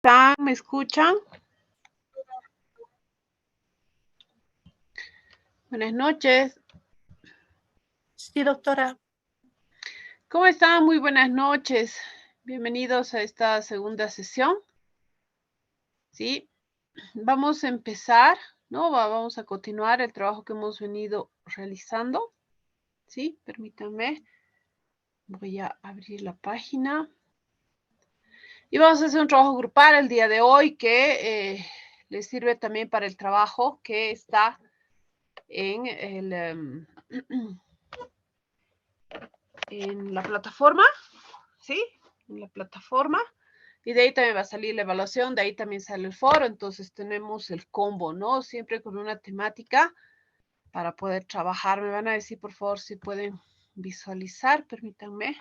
¿Están? ¿Me escuchan? Buenas noches. Sí, doctora. ¿Cómo están? Muy buenas noches. Bienvenidos a esta segunda sesión. Sí, vamos a empezar, ¿no? Vamos a continuar el trabajo que hemos venido realizando. Sí, permítanme. Voy a abrir la página. Y vamos a hacer un trabajo grupal el día de hoy que les sirve también para el trabajo que está en en la plataforma, ¿sí? En la plataforma. Y de ahí también va a salir la evaluación, de ahí también sale el foro, entonces tenemos el combo, ¿no? Siempre con una temática para poder trabajar. Me van a decir, por favor, si pueden visualizar, permítanme.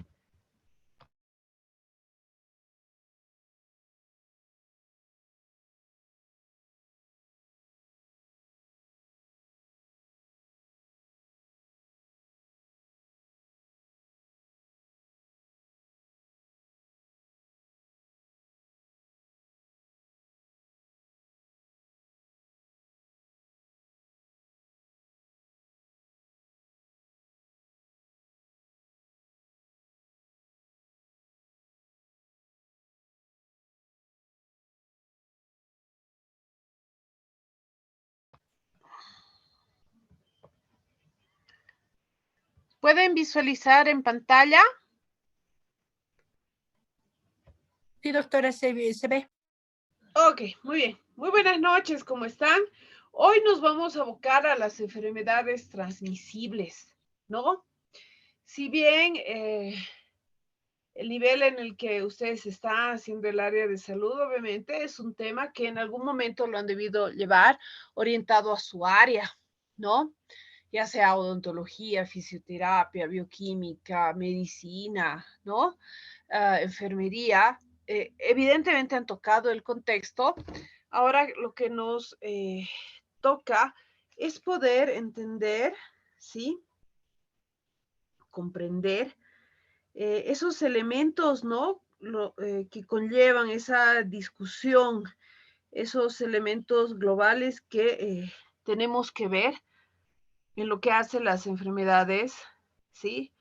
¿Pueden visualizar en pantalla? Sí, doctora, se ve. Ok, muy bien. Muy buenas noches, ¿cómo están? Hoy nos vamos a abocar a las enfermedades transmisibles, ¿no? Si bien el nivel en el que ustedes están haciendo el área de salud, obviamente, es un tema que en algún momento lo han debido llevar orientado a su área, ¿no? Ya sea odontología, fisioterapia, bioquímica, medicina, ¿no? Enfermería. Evidentemente han tocado el contexto. Ahora lo que nos toca es poder entender, ¿sí? Comprender esos elementos, ¿no? Que conllevan esa discusión, esos elementos globales que tenemos que ver en lo que hacen las enfermedades, ¿sí?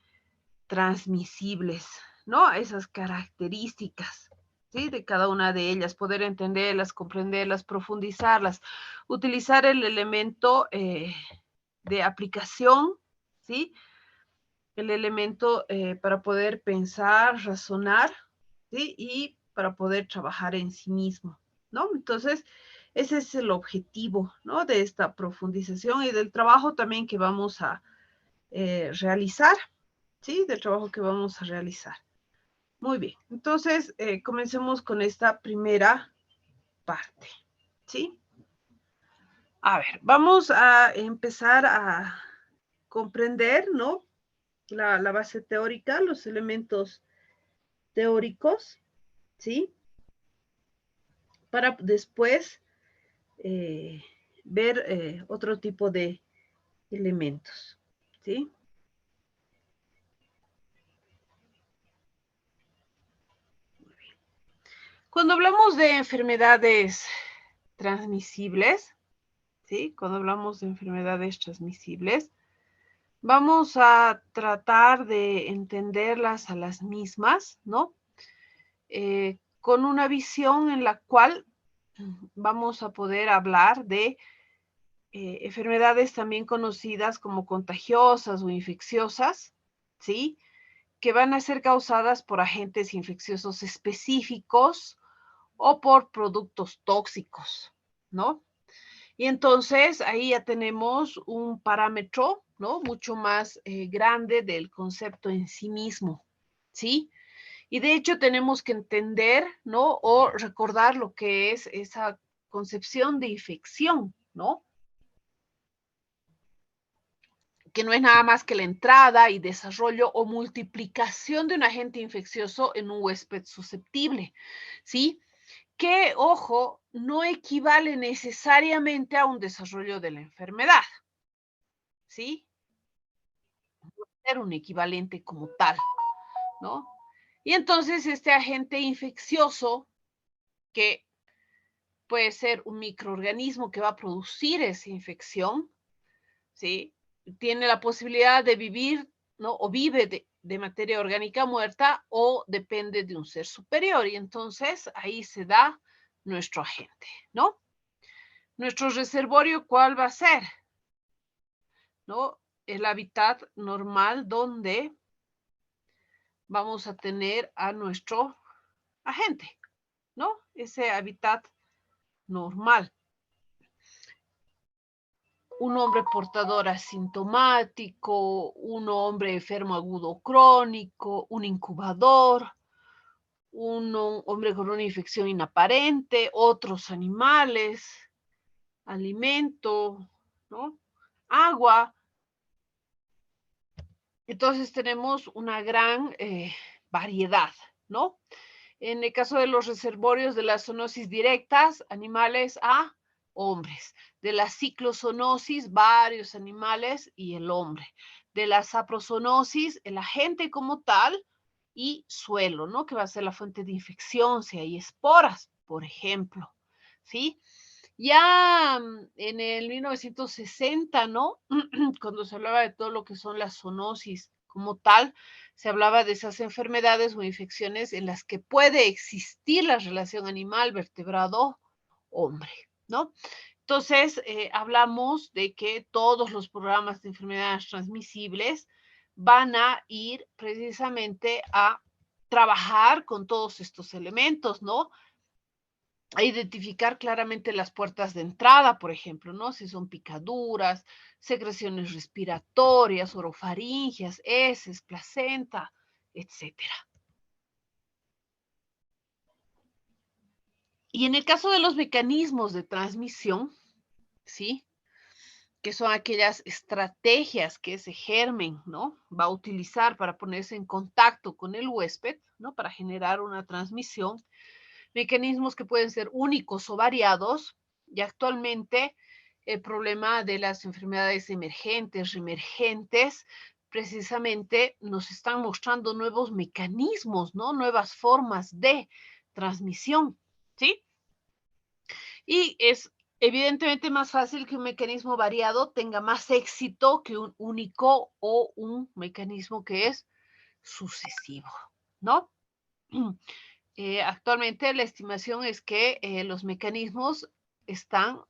Transmisibles, ¿no? Esas características, ¿sí? De cada una de ellas, poder entenderlas, comprenderlas, profundizarlas, utilizar el elemento de aplicación, ¿sí? El elemento para poder pensar, razonar, ¿sí? Y para poder trabajar en sí mismo, ¿no? Entonces, ese es el objetivo, ¿no? De esta profundización y del trabajo también que vamos a realizar, ¿sí? Del trabajo que vamos a realizar. Muy bien, entonces comencemos con esta primera parte, ¿sí? A ver, vamos a empezar a comprender, ¿no? La base teórica, los elementos teóricos, ¿sí? Para después ver otro tipo de elementos, ¿sí? Muy bien. Cuando hablamos de enfermedades transmisibles, ¿sí? Cuando hablamos de enfermedades transmisibles, vamos a tratar de entenderlas a las mismas, ¿no? Con una visión en la cual vamos a poder hablar de enfermedades también conocidas como contagiosas o infecciosas, ¿sí? Que van a ser causadas por agentes infecciosos específicos o por productos tóxicos, ¿no? Y entonces ahí ya tenemos un parámetro, ¿no? Mucho más grande del concepto en sí mismo, ¿sí? Y de hecho tenemos que entender, ¿no? O recordar lo que es esa concepción de infección, ¿no? Que no es nada más que la entrada y desarrollo o multiplicación de un agente infeccioso en un huésped susceptible, ¿sí? Que, ojo, no equivale necesariamente a un desarrollo de la enfermedad, ¿sí? No ser un equivalente como tal, ¿no? Y entonces este agente infeccioso que puede ser un microorganismo que va a producir esa infección, ¿sí? Tiene la posibilidad de vivir, ¿no? O vive de materia orgánica muerta o depende de un ser superior. Y entonces ahí se da nuestro agente, ¿no? Nuestro reservorio, ¿cuál va a ser? ¿No? El hábitat normal donde vamos a tener a nuestro agente, ¿no? Ese hábitat normal. Un hombre portador asintomático, un hombre enfermo agudo crónico, un incubador, un hombre con una infección inaparente, otros animales, alimento, ¿no? Agua. Entonces tenemos una gran variedad, ¿no? En el caso de los reservorios de las zoonosis directas, animales a hombres. De la ciclozoonosis, varios animales y el hombre. De la saprozoonosis, el agente como tal y suelo, ¿no? Que va a ser la fuente de infección, si hay esporas, por ejemplo, ¿sí? Ya en el 1960, ¿no? Cuando se hablaba de todo lo que son las zoonosis como tal, se hablaba de esas enfermedades o infecciones en las que puede existir la relación animal, vertebrado, hombre, ¿no? Entonces, hablamos de que todos los programas de enfermedades transmisibles van a ir precisamente a trabajar con todos estos elementos, ¿no? A identificar claramente las puertas de entrada, por ejemplo, ¿no? Si son picaduras, secreciones respiratorias, orofaringias, heces, placenta, etcétera. Y en el caso de los mecanismos de transmisión, ¿sí? Que son aquellas estrategias que ese germen, ¿no? Va a utilizar para ponerse en contacto con el huésped, ¿no? Para generar una transmisión. Mecanismos que pueden ser únicos o variados, y actualmente el problema de las enfermedades emergentes, reemergentes, precisamente nos están mostrando nuevos mecanismos, ¿no? Nuevas formas de transmisión, ¿sí? Y es evidentemente más fácil que un mecanismo variado tenga más éxito que un único o un mecanismo que es sucesivo, ¿no? Actualmente la estimación es que los mecanismos están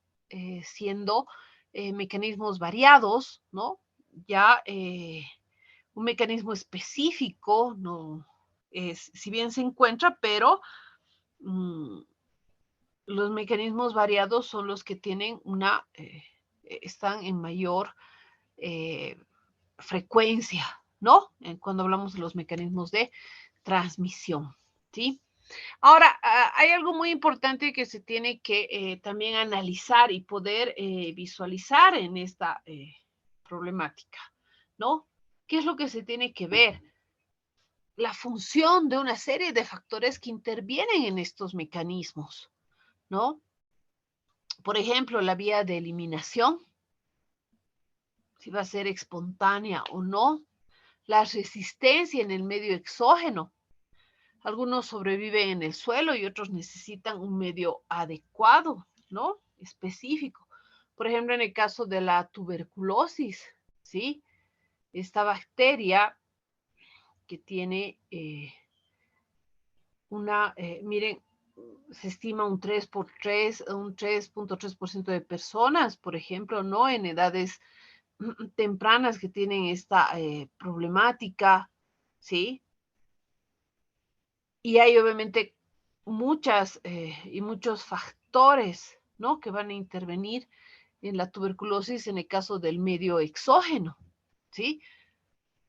siendo mecanismos variados, ¿no? Ya un mecanismo específico, no es, si bien se encuentra, pero los mecanismos variados son los que tienen están en mayor frecuencia, ¿no? Cuando hablamos de los mecanismos de transmisión, ¿sí? Ahora, hay algo muy importante que se tiene que también analizar y poder visualizar en esta problemática, ¿no? ¿Qué es lo que se tiene que ver? La función de una serie de factores que intervienen en estos mecanismos, ¿no? Por ejemplo, la vía de eliminación, si va a ser espontánea o no, la resistencia en el medio exógeno. Algunos sobreviven en el suelo y otros necesitan un medio adecuado, ¿no? Específico. Por ejemplo, en el caso de la tuberculosis, ¿sí? Esta bacteria que tiene miren, se estima un 3.3% de personas, por ejemplo, ¿no? En edades tempranas que tienen esta problemática, ¿sí? Y hay obviamente muchas y muchos factores, ¿no? Que van a intervenir en la tuberculosis en el caso del medio exógeno, ¿sí?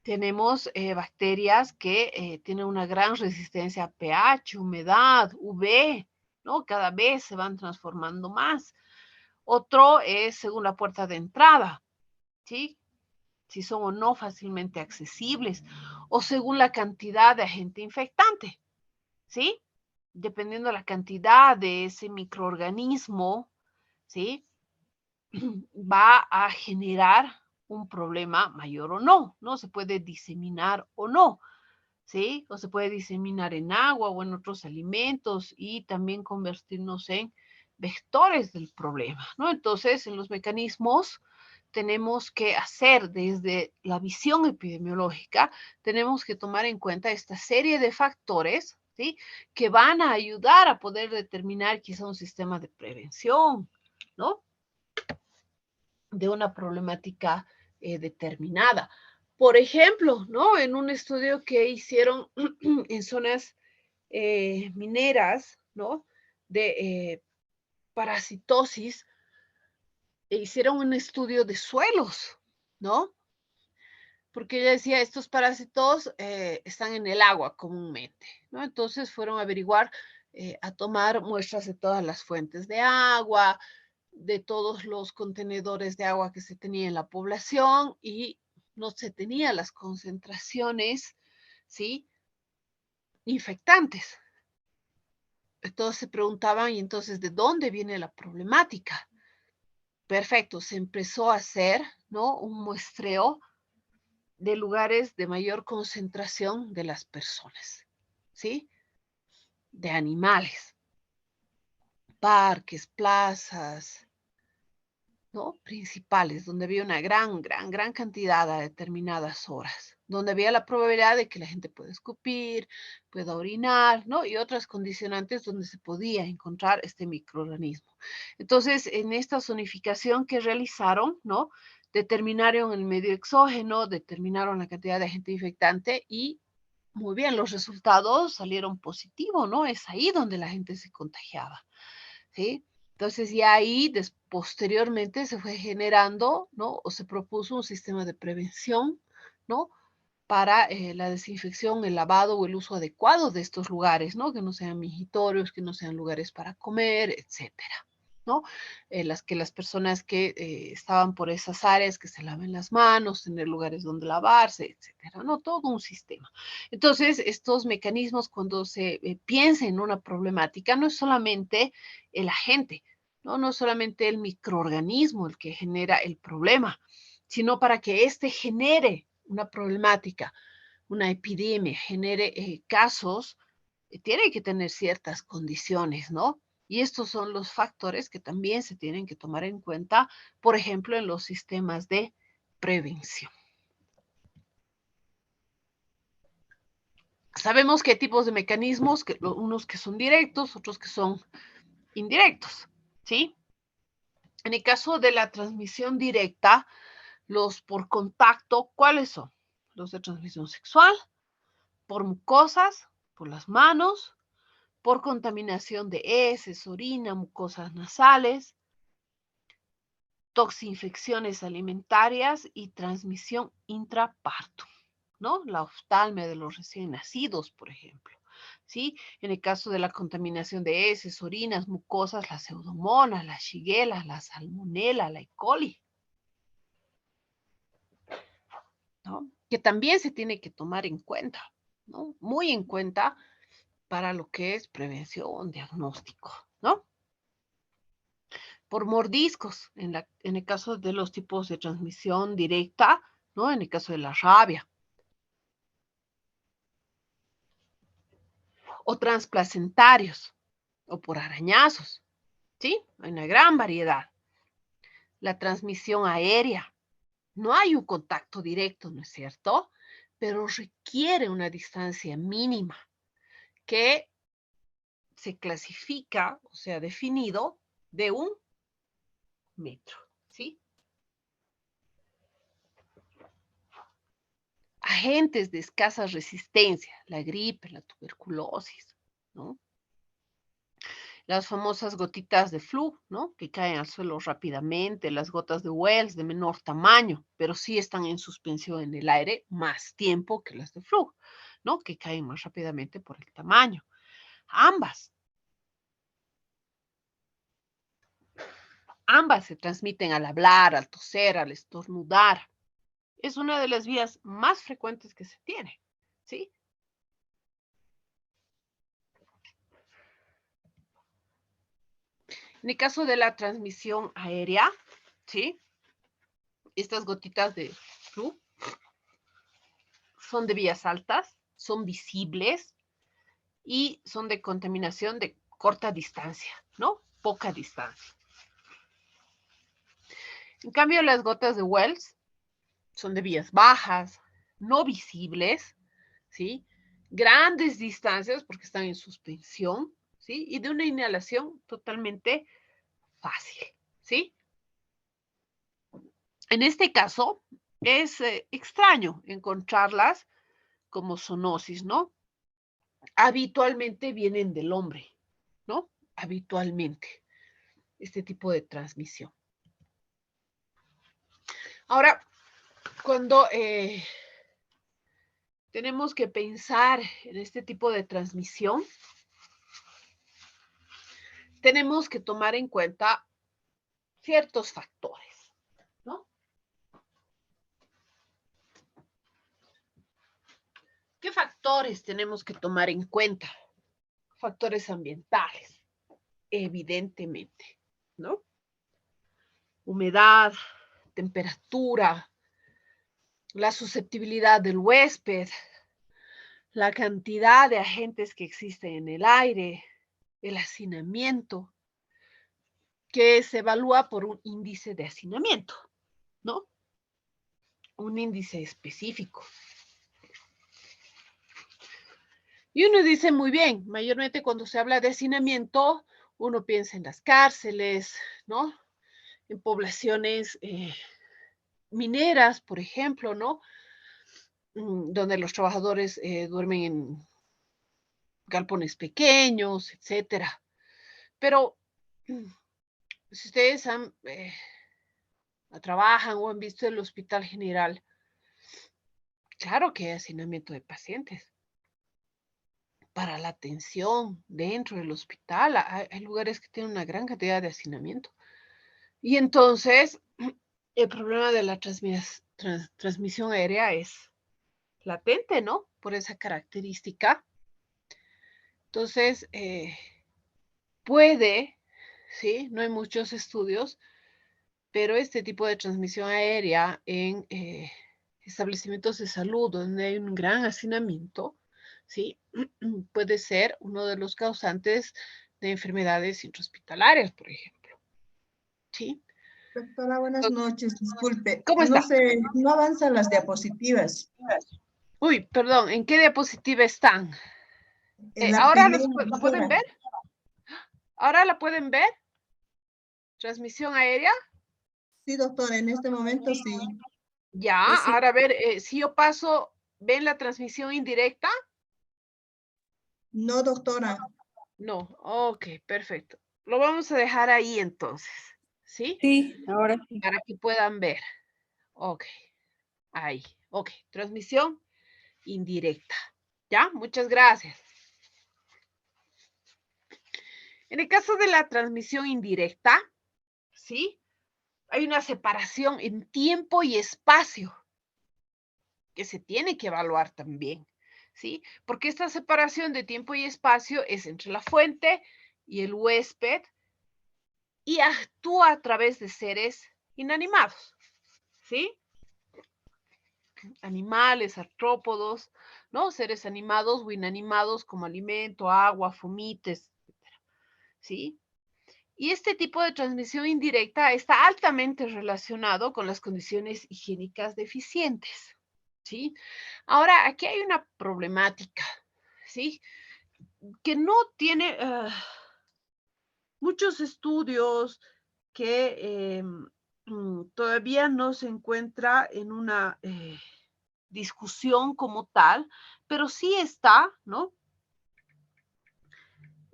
Tenemos bacterias que tienen una gran resistencia a pH, humedad, UV, ¿no? Cada vez se van transformando más. Otro es según la puerta de entrada, ¿sí? Si son o no fácilmente accesibles, o según la cantidad de agente infectante, ¿sí? Dependiendo de la cantidad de ese microorganismo, ¿sí? Va a generar un problema mayor o no, ¿no? Se puede diseminar o no, ¿sí? O se puede diseminar en agua o en otros alimentos y también convertirnos en vectores del problema, ¿no? Entonces, en los mecanismos tenemos que hacer desde la visión epidemiológica, tenemos que tomar en cuenta esta serie de factores, ¿sí? Que van a ayudar a poder determinar quizá un sistema de prevención, ¿no? De una problemática determinada. Por ejemplo, ¿no? En un estudio que hicieron en zonas mineras, ¿no? De parasitosis, hicieron un estudio de suelos, ¿no? Porque ella decía, estos parásitos están en el agua comúnmente, ¿no? Entonces fueron a averiguar, a tomar muestras de todas las fuentes de agua, de todos los contenedores de agua que se tenía en la población y no se tenían las concentraciones, ¿sí? Infectantes. Todos se preguntaban, y entonces, ¿de dónde viene la problemática? Perfecto, se empezó a hacer, ¿no? Un muestreo de lugares de mayor concentración de las personas, ¿sí? De animales, parques, plazas, ¿no? Principales, donde había una gran cantidad a determinadas horas, donde había la probabilidad de que la gente pueda escupir, pueda orinar, ¿no? Y otras condicionantes donde se podía encontrar este microorganismo. Entonces, en esta zonificación que realizaron, ¿no? Determinaron el medio exógeno, determinaron la cantidad de agente infectante y muy bien, los resultados salieron positivos, ¿no? Es ahí donde la gente se contagiaba, ¿sí? Entonces ya ahí posteriormente se fue generando, ¿no? O se propuso un sistema de prevención, ¿no? Para la desinfección, el lavado o el uso adecuado de estos lugares, ¿no? Que no sean mingitorios, que no sean lugares para comer, etcétera, ¿no? Las personas que estaban por esas áreas, que se laven las manos, tener lugares donde lavarse, etcétera, ¿no? Todo un sistema. Entonces, estos mecanismos, cuando se piensa en una problemática, no es solamente el agente, ¿no? No es solamente el microorganismo el que genera el problema, sino para que éste genere una problemática, una epidemia, genere casos, tiene que tener ciertas condiciones, ¿no? Y estos son los factores que también se tienen que tomar en cuenta, por ejemplo, en los sistemas de prevención. Sabemos que hay tipos de mecanismos, unos que son directos, otros que son indirectos, ¿sí? En el caso de la transmisión directa, los por contacto, ¿cuáles son? Los de transmisión sexual, por mucosas, por las manos, por contaminación de heces, orina, mucosas nasales, toxinfecciones alimentarias y transmisión intraparto, ¿no? La oftalmia de los recién nacidos, por ejemplo, ¿sí? En el caso de la contaminación de heces, orinas, mucosas, la pseudomonas, la shigella, la salmonela, la E. coli, ¿no? Que también se tiene que tomar en cuenta, ¿no? Muy en cuenta para lo que es prevención, diagnóstico, ¿no? Por mordiscos, en el caso de los tipos de transmisión directa, ¿no? En el caso de la rabia. O transplacentarios, o por arañazos, ¿sí? Hay una gran variedad. La transmisión aérea. No hay un contacto directo, ¿no es cierto? Pero requiere una distancia mínima que se clasifica, o sea, definido de 1 metro, ¿sí? Agentes de escasa resistencia, la gripe, la tuberculosis, ¿no? Las famosas gotitas de flu, ¿no? Que caen al suelo rápidamente, las gotas de Wells de menor tamaño, pero sí están en suspensión en el aire más tiempo que las de flu, ¿no? Que caen más rápidamente por el tamaño. Ambas se transmiten al hablar, al toser, al estornudar. Es una de las vías más frecuentes que se tiene, ¿sí? En el caso de la transmisión aérea, ¿sí? Estas gotitas de flu son de vías altas, son visibles y son de contaminación de corta distancia, ¿no? poca distancia. En cambio, las gotas de Wells son de vías bajas, no visibles, ¿sí? Grandes distancias porque están en suspensión, ¿sí? Y de una inhalación totalmente fácil, ¿sí? En este caso, es extraño encontrarlas como zoonosis, ¿no? Habitualmente vienen del hombre, ¿no? Habitualmente, este tipo de transmisión. Ahora, cuando tenemos que pensar en este tipo de transmisión, tenemos que tomar en cuenta ciertos factores, ¿no? ¿Qué factores tenemos que tomar en cuenta? Factores ambientales, evidentemente, ¿no? Humedad, temperatura, la susceptibilidad del huésped, la cantidad de agentes que existen en el aire, el hacinamiento, que se evalúa por un índice de hacinamiento, ¿no? Un índice específico. Y uno dice muy bien, mayormente cuando se habla de hacinamiento, uno piensa en las cárceles, ¿no? En poblaciones mineras, por ejemplo, ¿no? Donde los trabajadores duermen en galpones pequeños, etcétera. Pero si ustedes trabajan o han visto el Hospital General, claro que hay hacinamiento de pacientes. Para la atención dentro del hospital, hay lugares que tienen una gran cantidad de hacinamiento. Y entonces, el problema de la transmisión aérea es latente, ¿no? Por esa característica. Entonces, puede, ¿sí? No hay muchos estudios, pero este tipo de transmisión aérea en establecimientos de salud donde hay un gran hacinamiento, ¿sí? Puede ser uno de los causantes de enfermedades intrahospitalarias, por ejemplo, ¿sí? Doctora, buenas noches. Disculpe, ¿Cómo no está? sé, no avanzan las diapositivas. Uy, perdón, ¿en qué diapositiva están? En la ¿Ahora primera, lo pueden doctora. ver? ¿Ahora la pueden ver? ¿Transmisión aérea? Sí, doctora, en este momento sí. Ya, Es, ahora a ver, si yo paso, ¿ven la transmisión indirecta? no, doctora. No, ok, perfecto. Lo vamos a dejar ahí entonces, ¿sí? Sí, ahora sí. Para que puedan ver. Ok, ahí. Ok, transmisión indirecta. ¿Ya? Muchas gracias. En el caso de la transmisión indirecta, ¿sí? Hay una separación en tiempo y espacio que se tiene que evaluar también, ¿sí? Porque esta separación de tiempo y espacio es entre la fuente y el huésped y actúa a través de seres inanimados, ¿sí? Animales, artrópodos, ¿no? Seres animados o inanimados como alimento, agua, fomites, ¿sí? Y este tipo de transmisión indirecta está altamente relacionado con las condiciones higiénicas deficientes, ¿sí? Ahora, aquí hay una problemática, ¿sí? Que no tiene muchos estudios que todavía no se encuentra en una discusión como tal, pero sí está, ¿no?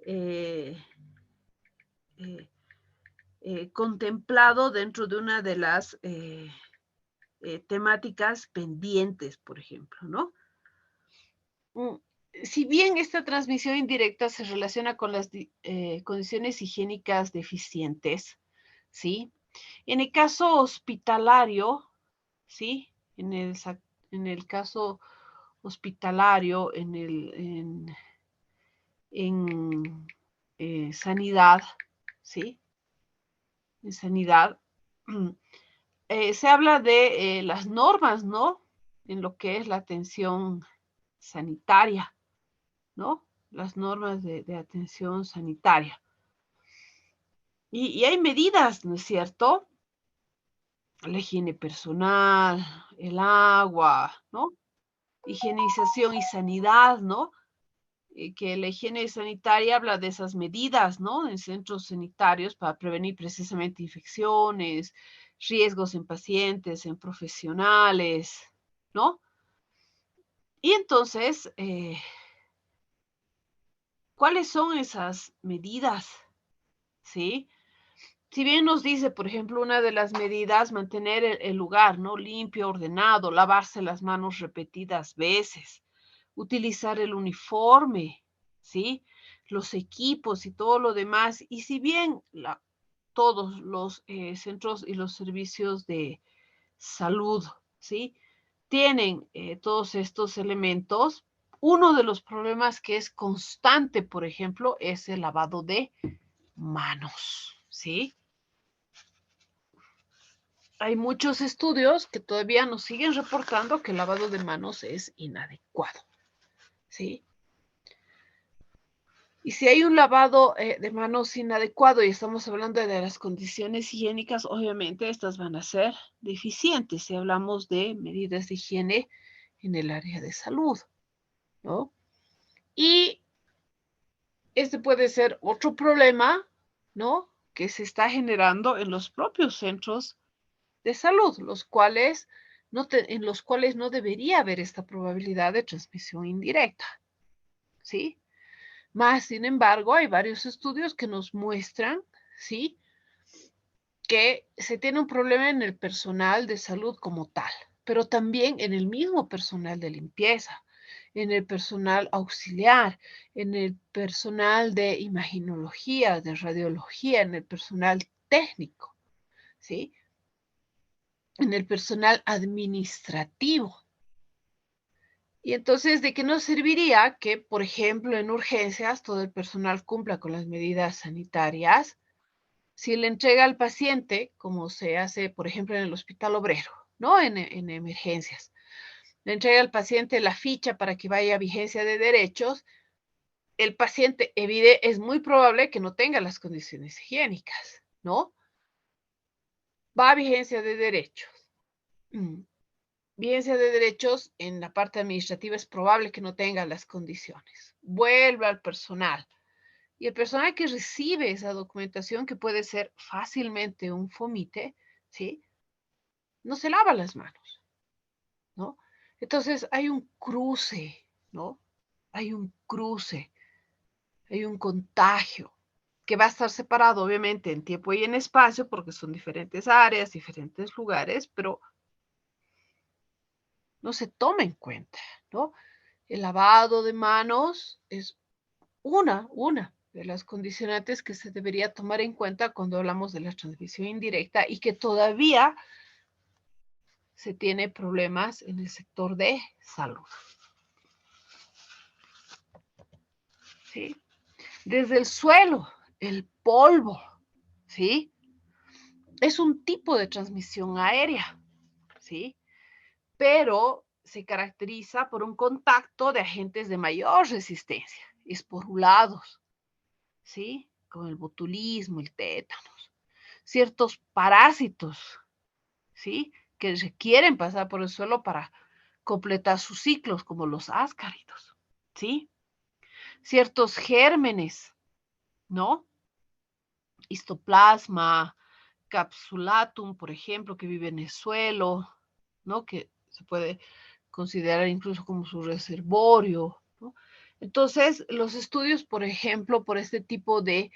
Eh, eh, contemplado dentro de una de las temáticas pendientes, por ejemplo, ¿no? Si bien esta transmisión indirecta se relaciona con las condiciones higiénicas deficientes, ¿sí? En el caso hospitalario, ¿sí? En el caso hospitalario, en sanidad, ¿sí? En sanidad, se habla de las normas, ¿no? En lo que es la atención sanitaria, ¿no? Las normas de atención sanitaria. Y hay medidas, ¿no es cierto? La higiene personal, el agua, ¿no? Higienización y sanidad, ¿no? Que la higiene sanitaria habla de esas medidas, ¿no? En centros sanitarios para prevenir precisamente infecciones, riesgos en pacientes, en profesionales, ¿no? Y entonces, ¿cuáles son esas medidas? ¿Sí? Si bien nos dice, por ejemplo, una de las medidas, mantener el lugar, ¿no? Limpio, ordenado, lavarse las manos repetidas veces, utilizar el uniforme, ¿sí? Los equipos y todo lo demás. Y si bien todos los centros y los servicios de salud, ¿sí? Tienen todos estos elementos, uno de los problemas que es constante, por ejemplo, es el lavado de manos, ¿sí? Hay muchos estudios que todavía nos siguen reportando que el lavado de manos es inadecuado, ¿sí? Y si hay un lavado de manos inadecuado y estamos hablando de las condiciones higiénicas, obviamente estas van a ser deficientes si hablamos de medidas de higiene en el área de salud, ¿no? Y este puede ser otro problema, ¿no? Que se está generando en los propios centros de salud, en los cuales no debería haber esta probabilidad de transmisión indirecta, ¿sí? Más, sin embargo, hay varios estudios que nos muestran, ¿sí? Que se tiene un problema en el personal de salud como tal, pero también en el mismo personal de limpieza, en el personal auxiliar, en el personal de imaginología, de radiología, en el personal técnico, ¿sí? En el personal administrativo. Y entonces, ¿de qué nos serviría que, por ejemplo, en urgencias todo el personal cumpla con las medidas sanitarias? Si le entrega al paciente, como se hace, por ejemplo, en el hospital obrero, ¿no? En emergencias. Le entrega al paciente la ficha para que vaya a vigencia de derechos. El paciente es muy probable que no tenga las condiciones higiénicas, ¿no? Va a vigencia de derechos. Vigencia de derechos en la parte administrativa es probable que no tenga las condiciones. Vuelve al personal. Y el personal que recibe esa documentación, que puede ser fácilmente un fomite, ¿sí? No se lava las manos, ¿no? Entonces hay un cruce, ¿no? Hay un cruce, hay un contagio que va a estar separado, obviamente, en tiempo y en espacio, porque son diferentes áreas, diferentes lugares, pero no se toma en cuenta, ¿no? El lavado de manos es una de las condicionantes que se debería tomar en cuenta cuando hablamos de la transmisión indirecta y que todavía se tiene problemas en el sector de salud. ¿Sí? Desde el suelo, el polvo, ¿sí? Es un tipo de transmisión aérea, ¿sí? Pero se caracteriza por un contacto de agentes de mayor resistencia, esporulados, ¿sí? Como el botulismo, el tétanos, ciertos parásitos, ¿sí? Que requieren pasar por el suelo para completar sus ciclos, como los ascáridos, ¿sí? Ciertos gérmenes, ¿no? Histoplasma, capsulatum, por ejemplo, que vive en el suelo, ¿no? Que se puede considerar incluso como su reservorio, ¿no? Entonces, los estudios, por ejemplo, por este tipo de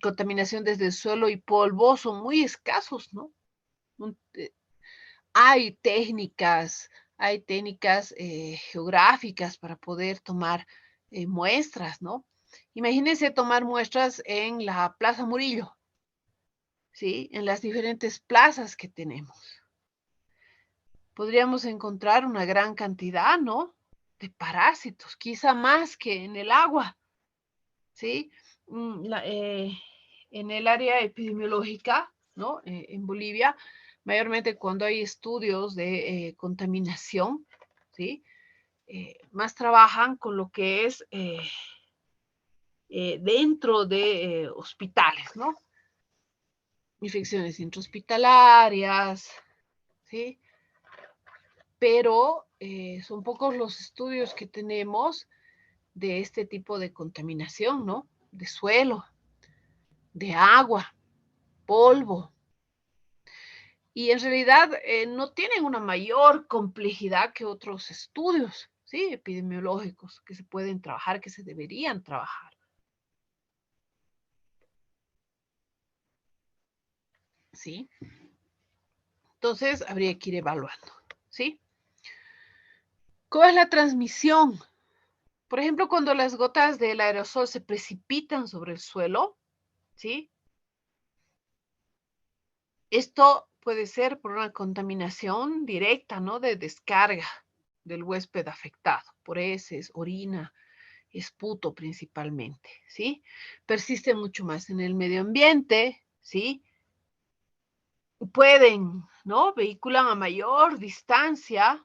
contaminación desde el suelo y polvo son muy escasos, ¿no? Hay técnicas geográficas para poder tomar muestras, ¿no? Imagínense tomar muestras en la Plaza Murillo, ¿sí? En las diferentes plazas que tenemos. Podríamos encontrar una gran cantidad, ¿no? De parásitos, quizá más que en el agua, ¿sí? En el área epidemiológica, ¿no? En Bolivia, mayormente cuando hay estudios de contaminación, ¿sí? Más trabajan con lo que es dentro de hospitales, ¿no? infecciones intrahospitalarias, ¿sí? Pero son pocos los estudios que tenemos de este tipo de contaminación, ¿no? De suelo, de agua, polvo. Y en realidad no tienen una mayor complejidad que otros estudios, ¿sí? Epidemiológicos que se pueden trabajar, que se deberían trabajar. ¿Sí? Entonces, habría que ir evaluando, ¿sí? ¿Cómo es la transmisión? Por ejemplo, cuando las gotas del aerosol se precipitan sobre el suelo, ¿sí? Esto puede ser por una contaminación directa, ¿no? De descarga del huésped afectado, por heces, orina, esputo principalmente, ¿sí? Persiste mucho más en el medio ambiente, ¿sí? Pueden, ¿no? Vehiculan a mayor distancia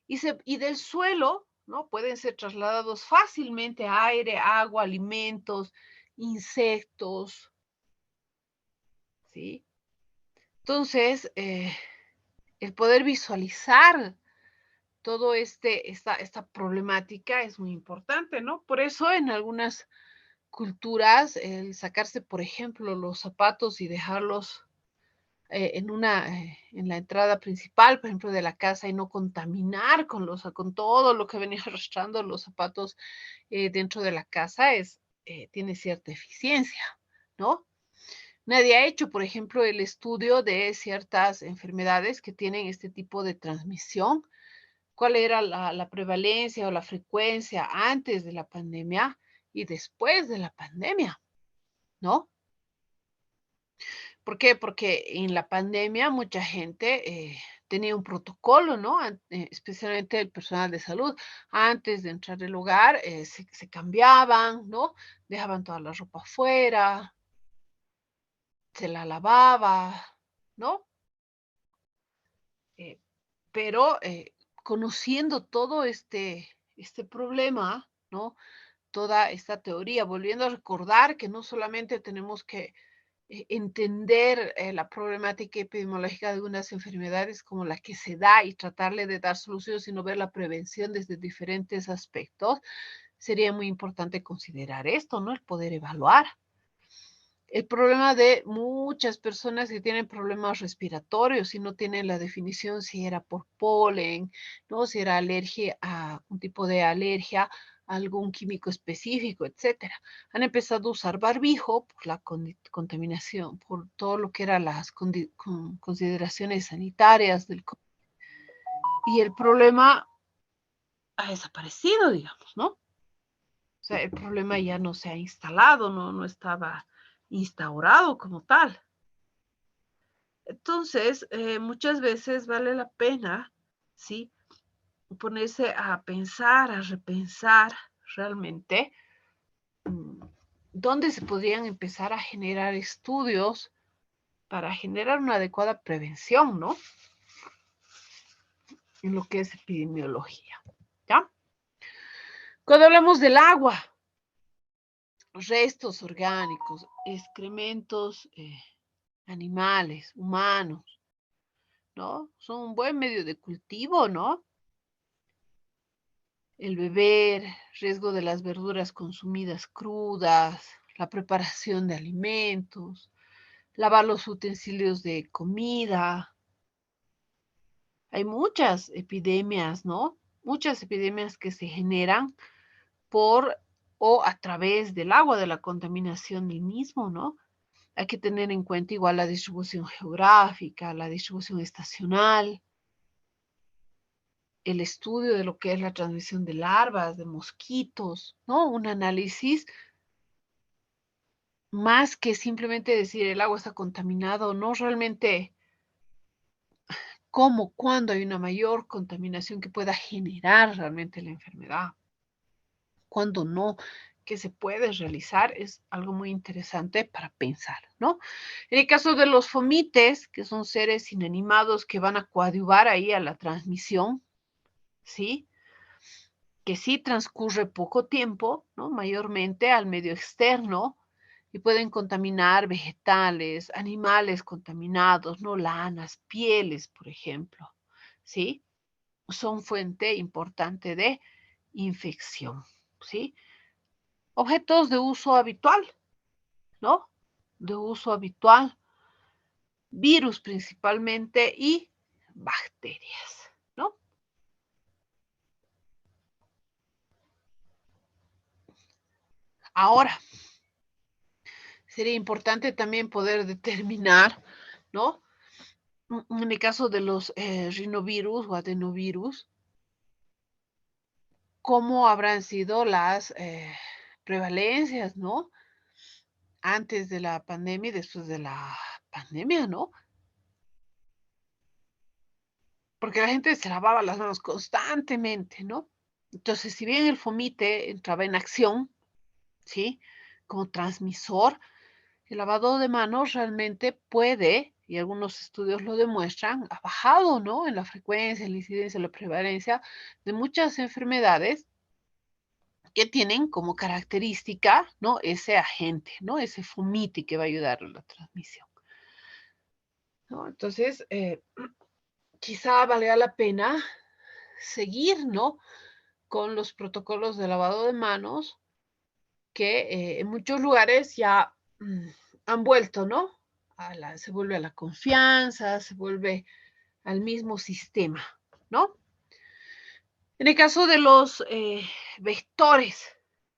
y del suelo, ¿no? Pueden ser trasladados fácilmente a aire, agua, alimentos, insectos, ¿sí? Entonces, el poder visualizar todo esta problemática es muy importante, ¿no? Por eso en algunas culturas, el sacarse, por ejemplo, los zapatos y dejarlos en la entrada principal, por ejemplo, de la casa y no contaminar con todo lo que venía arrastrando los zapatos dentro de la casa tiene cierta eficiencia, ¿no? Nadie ha hecho, por ejemplo, el estudio de ciertas enfermedades que tienen este tipo de transmisión. ¿Cuál era la prevalencia o la frecuencia antes de la pandemia y después de la pandemia? ¿No? ¿Por qué? Porque en la pandemia mucha gente tenía un protocolo, ¿no? Especialmente el personal de salud. Antes de entrar al lugar, se cambiaban, ¿no? Dejaban toda la ropa afuera, se la lavaba, ¿no? Eh, pero conociendo todo este problema, ¿no? Toda esta teoría, volviendo a recordar que no solamente tenemos que entender la problemática epidemiológica de algunas enfermedades como la que se da y tratarle de dar soluciones, sino ver la prevención desde diferentes aspectos, sería muy importante considerar esto, ¿no? El poder evaluar. El problema de muchas personas que tienen problemas respiratorios y no tienen la definición si era por polen, ¿no? Si era alergia a un tipo de alergia a algún químico específico, etcétera. Han empezado a usar barbijo por la contaminación, por todo lo que eran las consideraciones sanitarias del COVID. Y el problema ha desaparecido, digamos, ¿no? O sea, el problema ya no se ha instalado, no estaba instaurado como tal. Entonces, muchas veces vale la pena, ¿sí? Ponerse a pensar, a repensar realmente dónde se podrían empezar a generar estudios para generar una adecuada prevención, ¿no? En lo que es epidemiología, ¿ya? Cuando hablamos del agua, restos orgánicos, excrementos animales, humanos, ¿no? Son un buen medio de cultivo, ¿no? El beber, riesgo de las verduras consumidas crudas, la preparación de alimentos, lavar los utensilios de comida. Hay muchas epidemias, ¿no? Muchas epidemias que se generan por o a través del agua, de la contaminación del mismo, ¿no? Hay que tener en cuenta igual la distribución geográfica, la distribución estacional, el estudio de lo que es la transmisión de larvas, de mosquitos, ¿no? Un análisis más que simplemente decir el agua está contaminado, no realmente cómo, cuándo hay una mayor contaminación que pueda generar realmente la enfermedad, cuándo no, que se puede realizar, es algo muy interesante para pensar, ¿no? En el caso de los fomites, que son seres inanimados que van a coadyuvar ahí a la transmisión, ¿sí? Que sí transcurre poco tiempo, ¿no? Mayormente al medio externo, y pueden contaminar vegetales, animales contaminados, ¿no? Lanas, pieles, por ejemplo, ¿sí? Son fuente importante de infección, ¿sí? Objetos de uso habitual, ¿no? De uso habitual, virus principalmente y bacterias, ¿no? Ahora, sería importante también poder determinar, ¿no? En el caso de los rinovirus o adenovirus, cómo habrán sido las prevalencias, ¿no? Antes de la pandemia y después de la pandemia, ¿no? Porque la gente se lavaba las manos constantemente, ¿no? Entonces, si bien el fomite entraba en acción, ¿sí? Como transmisor, el lavado de manos realmente puede, y algunos estudios lo demuestran, ha bajado, ¿no? En la frecuencia, en la incidencia, en la prevalencia de muchas enfermedades que tienen como característica, ¿no? Ese agente, ¿no? Ese fomite que va a ayudar a la transmisión, ¿no? Entonces, quizá valga la pena seguir, ¿no? Con los protocolos de lavado de manos que en muchos lugares ya han vuelto, ¿no? Se vuelve a la confianza, se vuelve al mismo sistema, ¿no? En el caso de los vectores,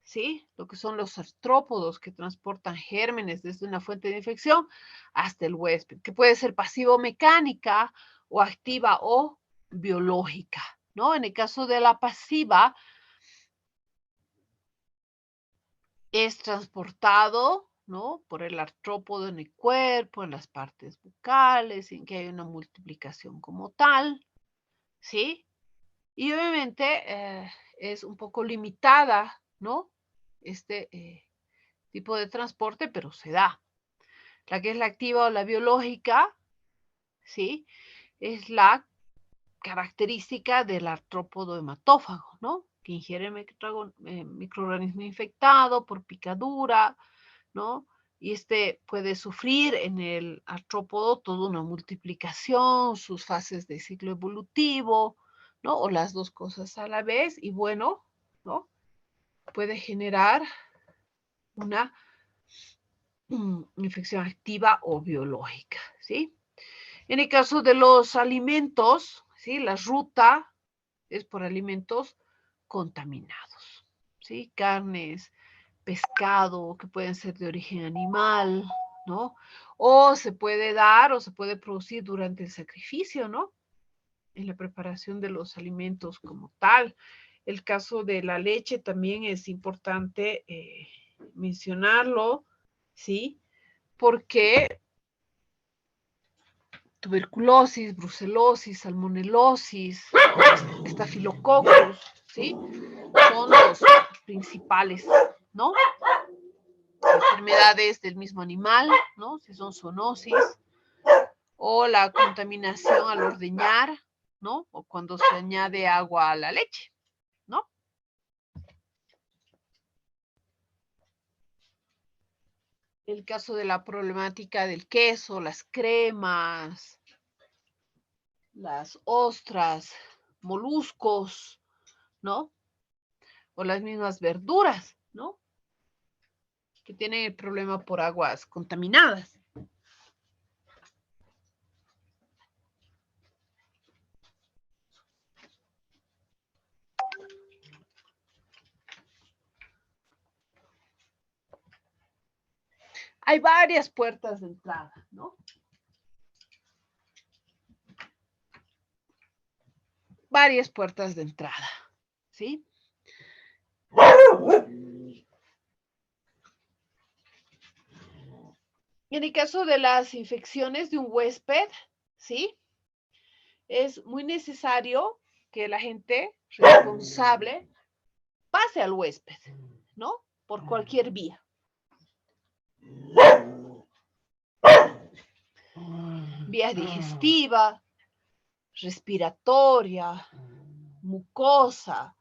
¿sí? Lo que son los artrópodos que transportan gérmenes desde una fuente de infección hasta el huésped, que puede ser pasivo-mecánica o activa o biológica, ¿no? En el caso de la pasiva, es transportado, ¿no? Por el artrópodo en el cuerpo, en las partes bucales, sin que haya una multiplicación como tal, ¿sí? Y obviamente es un poco limitada, ¿no? Este tipo de transporte, pero se da. La que es la activa o la biológica, ¿sí? Es la característica del artrópodo hematófago, ¿no? Que ingiere microorganismo infectado por picadura, ¿no? Y puede sufrir en el artrópodo toda una multiplicación, sus fases de ciclo evolutivo, ¿no? O las dos cosas a la vez, y bueno, ¿no? Puede generar una infección activa o biológica, ¿sí? En el caso de los alimentos, ¿sí? La ruta es por alimentos contaminados, ¿sí? Carnes, pescado, que pueden ser de origen animal, ¿no? O se puede dar o se puede producir durante el sacrificio, ¿no? En la preparación de los alimentos como tal. El caso de la leche también es importante mencionarlo, ¿sí? Porque tuberculosis, brucelosis, salmonelosis, estafilococcus, ¿sí? Son los principales, ¿no? Enfermedades del mismo animal, ¿no? Si son zoonosis, o la contaminación al ordeñar, ¿no? O cuando se añade agua a la leche, ¿no? El caso de la problemática del queso, las cremas, las ostras, moluscos, ¿no? O las mismas verduras, ¿no? Que tienen el problema por aguas contaminadas. Hay varias puertas de entrada, ¿no? Varias puertas de entrada, ¿sí? En el caso de las infecciones de un huésped, ¿sí? Es muy necesario que la gente responsable pase al huésped, ¿no? Por cualquier vía. Vía digestiva, respiratoria, mucosa,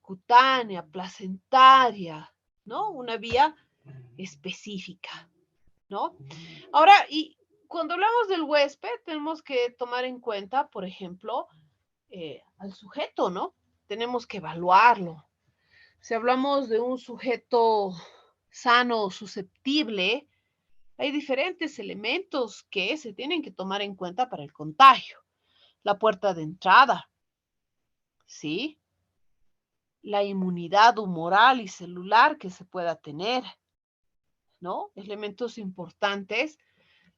cutánea, placentaria, ¿no? Una vía específica, ¿no? Ahora, y cuando hablamos del huésped, tenemos que tomar en cuenta, por ejemplo, al sujeto, ¿no? Tenemos que evaluarlo. Si hablamos de un sujeto sano o susceptible, hay diferentes elementos que se tienen que tomar en cuenta para el contagio. La puerta de entrada, ¿sí? La inmunidad humoral y celular que se pueda tener, ¿no? Elementos importantes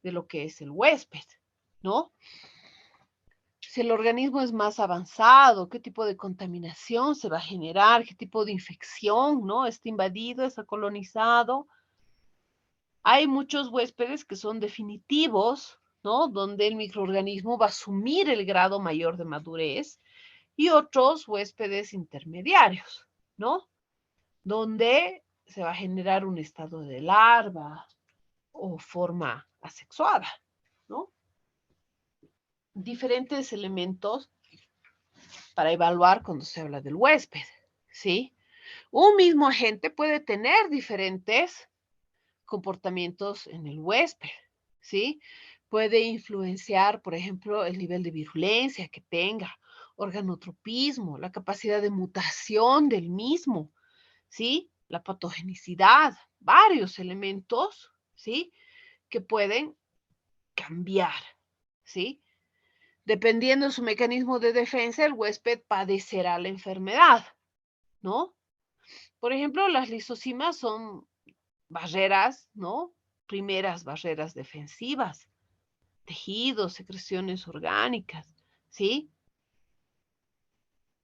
de lo que es el huésped, ¿no? Si el organismo es más avanzado, qué tipo de contaminación se va a generar, qué tipo de infección, ¿no? Está invadido, está colonizado. Hay muchos huéspedes que son definitivos, ¿no? Donde el microorganismo va a asumir el grado mayor de madurez y otros huéspedes intermediarios, ¿no? Donde se va a generar un estado de larva o forma asexuada, ¿no? Diferentes elementos para evaluar cuando se habla del huésped, ¿sí? Un mismo agente puede tener diferentes comportamientos en el huésped, ¿sí? Puede influenciar, por ejemplo, el nivel de virulencia que tenga, organotropismo, la capacidad de mutación del mismo, ¿sí? La patogenicidad, varios elementos, ¿sí? Que pueden cambiar, ¿sí? Dependiendo de su mecanismo de defensa, el huésped padecerá la enfermedad, ¿no? Por ejemplo, las lisosimas son barreras, ¿no? Primeras barreras defensivas, tejidos, secreciones orgánicas, ¿sí?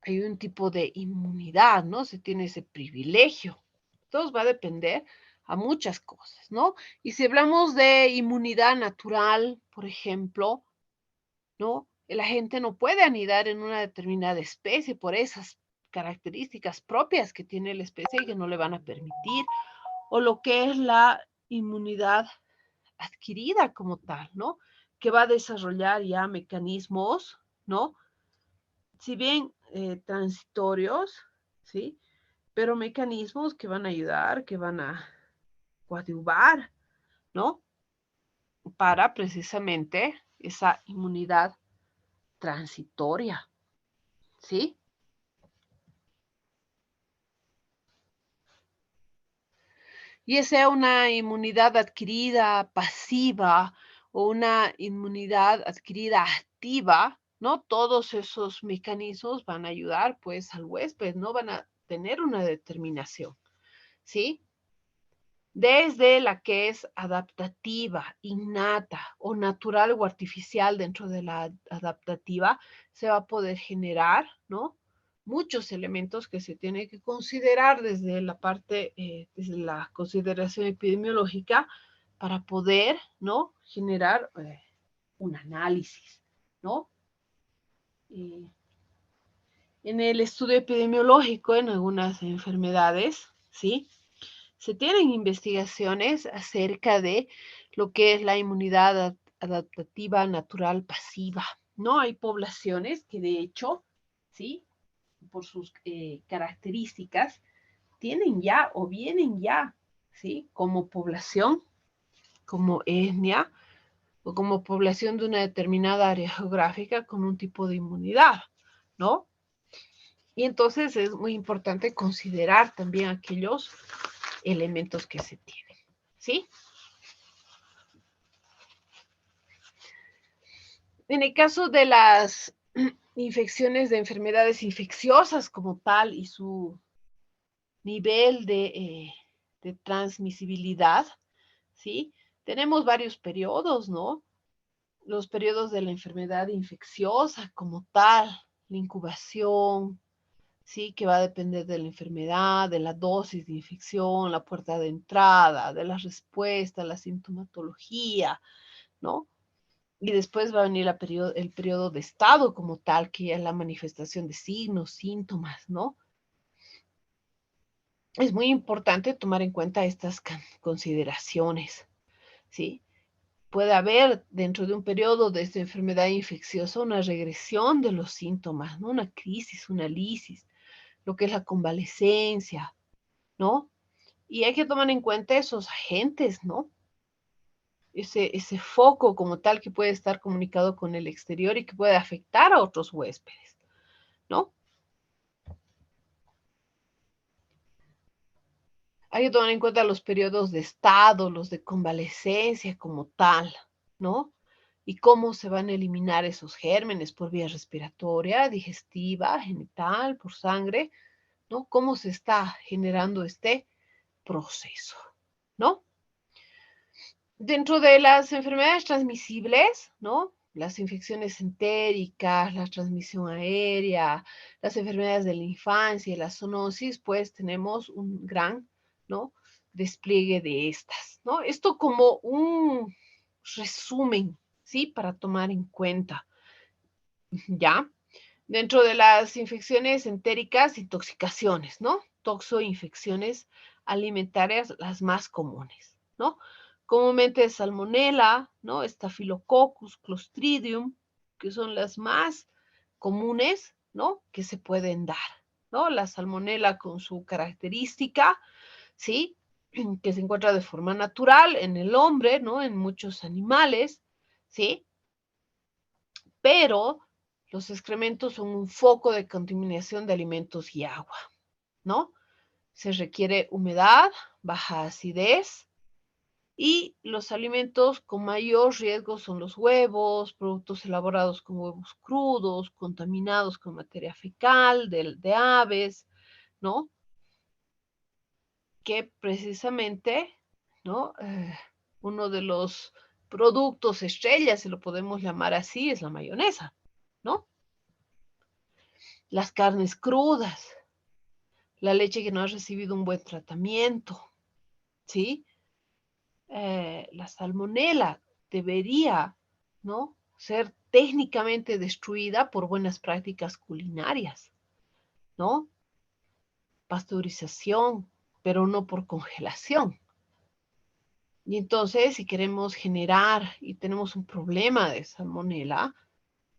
Hay un tipo de inmunidad, ¿no? Se tiene ese privilegio. Todo va a depender a muchas cosas, ¿no? Y si hablamos de inmunidad natural, por ejemplo, ¿no? La gente no puede anidar en una determinada especie por esas características propias que tiene la especie y que no le van a permitir, o lo que es la inmunidad adquirida como tal, ¿no? Que va a desarrollar ya mecanismos, ¿no? Si bien transitorios, ¿sí? Pero mecanismos que van a ayudar, que van a coadyuvar, ¿no? Para precisamente esa inmunidad transitoria, ¿sí? Y sea una inmunidad adquirida pasiva o una inmunidad adquirida activa, ¿no? Todos esos mecanismos van a ayudar pues al huésped, ¿no? Van a tener una determinación, ¿sí? Desde la que es adaptativa, innata o natural o artificial dentro de la adaptativa, se va a poder generar, ¿no? Muchos elementos que se tienen que considerar desde la parte, desde la consideración epidemiológica para poder, ¿no? Generar un análisis, ¿no? En el estudio epidemiológico, en algunas enfermedades, ¿sí? Se tienen investigaciones acerca de lo que es la inmunidad adaptativa natural pasiva, ¿no? Hay poblaciones que de hecho, ¿sí? Por sus características, tienen ya o vienen ya, ¿sí? Como población, como etnia o como población de una determinada área geográfica con un tipo de inmunidad, ¿no? Y entonces es muy importante considerar también aquellos elementos que se tienen, ¿sí? En el caso de las infecciones de enfermedades infecciosas como tal y su nivel de transmisibilidad, ¿sí? Tenemos varios periodos, ¿no? Los periodos de la enfermedad infecciosa como tal, la incubación, ¿sí? Que va a depender de la enfermedad, de la dosis de infección, la puerta de entrada, de la respuesta, la sintomatología, ¿no? Y después va a venir el periodo de estado como tal, que es la manifestación de signos, síntomas, ¿no? Es muy importante tomar en cuenta estas consideraciones, ¿sí? Puede haber dentro de un periodo de esta enfermedad infecciosa una regresión de los síntomas, ¿no? Una crisis, una lisis, lo que es la convalecencia, ¿no? Y hay que tomar en cuenta esos agentes, ¿no? Ese foco como tal que puede estar comunicado con el exterior y que puede afectar a otros huéspedes, ¿no? Hay que tomar en cuenta los periodos de estado, los de convalecencia como tal, ¿no? Y cómo se van a eliminar esos gérmenes por vía respiratoria, digestiva, genital, por sangre, ¿no? Cómo se está generando este proceso, ¿no? Dentro de las enfermedades transmisibles, ¿no? Las infecciones entéricas, la transmisión aérea, las enfermedades de la infancia y la zoonosis, pues tenemos un gran, ¿no? Despliegue de estas, ¿no? Esto como un resumen, ¿sí? Para tomar en cuenta, ¿ya? Dentro de las infecciones entéricas, intoxicaciones, ¿no? Toxoinfecciones alimentarias, las más comunes, ¿no? Comúnmente salmonella, ¿no? Staphylococcus, Clostridium, que son las más comunes, ¿no? Que se pueden dar, ¿no? La salmonella con su característica, ¿sí? Que se encuentra de forma natural en el hombre, ¿no? En muchos animales, ¿sí? Pero los excrementos son un foco de contaminación de alimentos y agua, ¿no? Se requiere humedad, baja acidez y los alimentos con mayor riesgo son los huevos, productos elaborados con huevos crudos, contaminados con materia fecal de aves, ¿no? Que precisamente, ¿no? Uno de los productos estrellas, si lo podemos llamar así, es la mayonesa, ¿no? Las carnes crudas, la leche que no ha recibido un buen tratamiento, ¿sí? La salmonela debería, ¿no? Ser técnicamente destruida por buenas prácticas culinarias, ¿no? Pasteurización, pero no por congelación. Y entonces, si queremos generar y tenemos un problema de salmonela,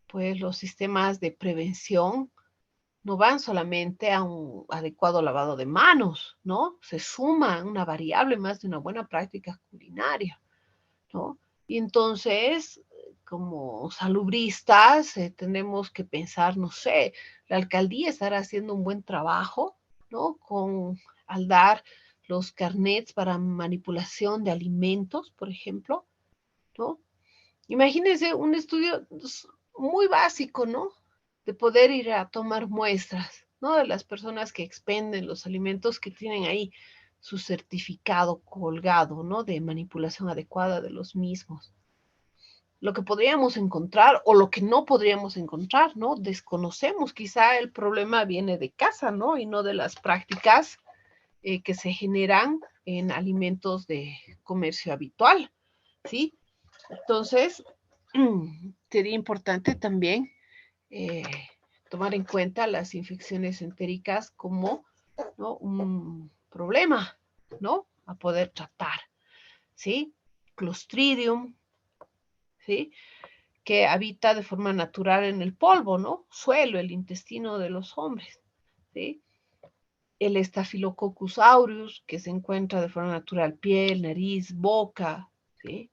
pues los sistemas de prevención no van solamente a un adecuado lavado de manos, ¿no? Se suma una variable más de una buena práctica culinaria, ¿no? Y entonces, como salubristas, tenemos que pensar, no sé, la alcaldía estará haciendo un buen trabajo, ¿no? Al dar los carnets para manipulación de alimentos, por ejemplo, ¿no? Imagínense un estudio muy básico, ¿no? De poder ir a tomar muestras, ¿no? De las personas que expenden los alimentos que tienen ahí su certificado colgado, ¿no? De manipulación adecuada de los mismos. Lo que podríamos encontrar o lo que no podríamos encontrar, ¿no? Desconocemos, quizá el problema viene de casa, ¿no? Y no de las prácticas que se generan en alimentos de comercio habitual, ¿sí? Entonces, sería importante también tomar en cuenta las infecciones entéricas como, ¿no? Un problema, ¿no? A poder tratar, ¿sí? Clostridium, ¿sí? Que habita de forma natural en el polvo, ¿no? Suelo, el intestino de los hombres, ¿sí? El Staphylococcus aureus, que se encuentra de forma natural piel, nariz, boca, ¿sí?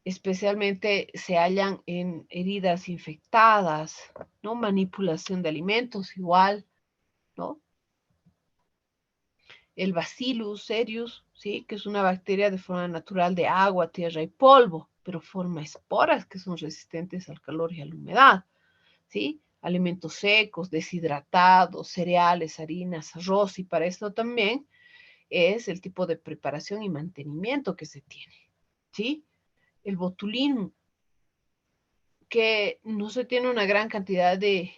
Especialmente se hallan en heridas infectadas, ¿no? Manipulación de alimentos igual, ¿no? El Bacillus cereus, ¿sí? Que es una bacteria de forma natural de agua, tierra y polvo, pero forma esporas que son resistentes al calor y a la humedad, ¿sí? Alimentos secos, deshidratados, cereales, harinas, arroz, y para esto también es el tipo de preparación y mantenimiento que se tiene, ¿sí? El botulín, que no se tiene una gran cantidad de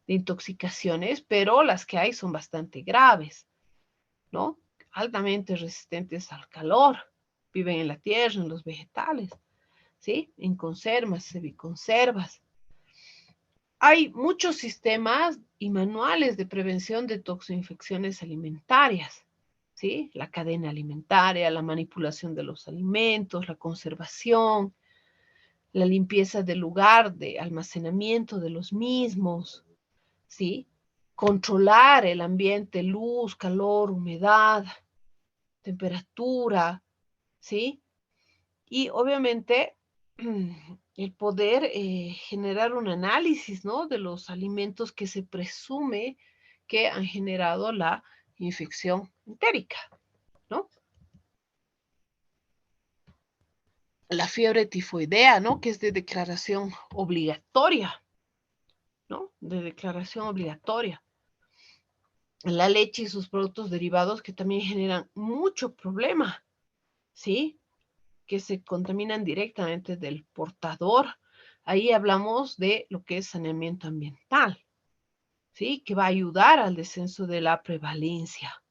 intoxicaciones, pero las que hay son bastante graves, ¿no? Altamente resistentes al calor, viven en la tierra, en los vegetales, ¿sí? En conservas, semiconservas. Hay muchos sistemas y manuales de prevención de toxoinfecciones alimentarias, ¿sí? La cadena alimentaria, la manipulación de los alimentos, la conservación, la limpieza del lugar de almacenamiento de los mismos, ¿sí? controlar el ambiente, luz, calor, humedad, temperatura, ¿sí? Y obviamente el poder generar un análisis, ¿no? De los alimentos que se presume que han generado la infección entérica, ¿no? La fiebre tifoidea, ¿no? Que es de declaración obligatoria, ¿no? De declaración obligatoria. La leche y sus productos derivados que también generan mucho problema, ¿sí? Que se contaminan directamente del portador. Ahí hablamos de lo que es saneamiento ambiental, ¿sí? Que va a ayudar al descenso de la prevalencia,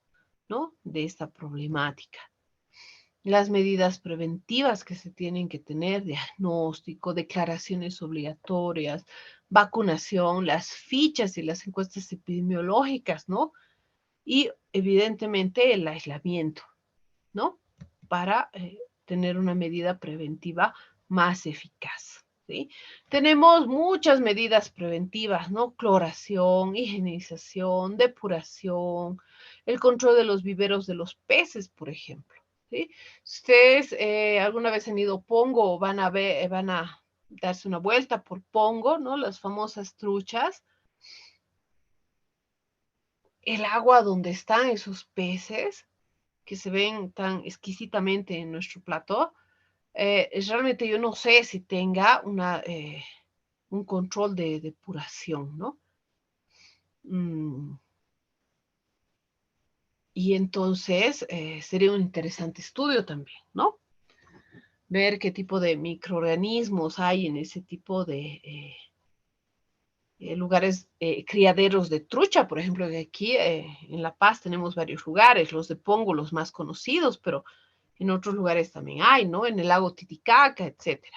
¿no? De esta problemática. Las medidas preventivas que se tienen que tener, diagnóstico, declaraciones obligatorias, vacunación, las fichas y las encuestas epidemiológicas, ¿no? Y evidentemente el aislamiento, ¿no? Para tener una medida preventiva más eficaz, ¿sí? Tenemos muchas medidas preventivas, ¿no? Cloración, higienización, depuración, el control de los viveros de los peces, por ejemplo, ¿sí? Si ustedes alguna vez han ido a Pongo o van a darse una vuelta por Pongo, ¿no? Las famosas truchas. El agua donde están esos peces, que se ven tan exquisitamente en nuestro plato, realmente yo no sé si tenga un control de depuración, ¿no? Y entonces sería un interesante estudio también, ¿no? Ver qué tipo de microorganismos hay en ese tipo de lugares, criaderos de trucha, por ejemplo, que aquí en La Paz tenemos varios lugares, los de Pongo, los más conocidos, pero en otros lugares también hay, ¿no? En el lago Titicaca, etcétera.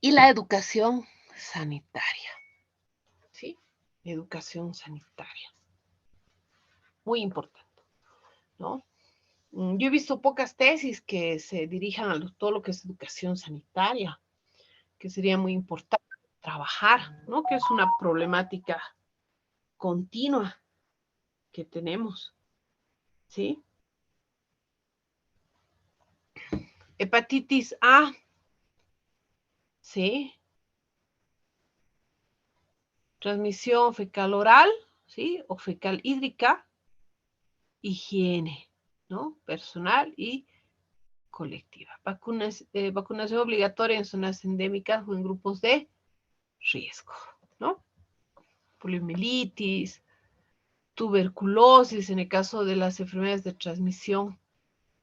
Y la educación sanitaria, ¿sí? Educación sanitaria. Muy importante, ¿no? Yo he visto pocas tesis que se dirijan a todo lo que es educación sanitaria, que sería muy importante trabajar, ¿no? Que es una problemática continua que tenemos, ¿sí? Hepatitis A, ¿sí? Transmisión fecal oral, ¿sí? O fecal hídrica, higiene, ¿no? Personal y colectiva. Vacunación obligatoria en zonas endémicas o en grupos de riesgo, ¿no? Poliomielitis, tuberculosis en el caso de las enfermedades de transmisión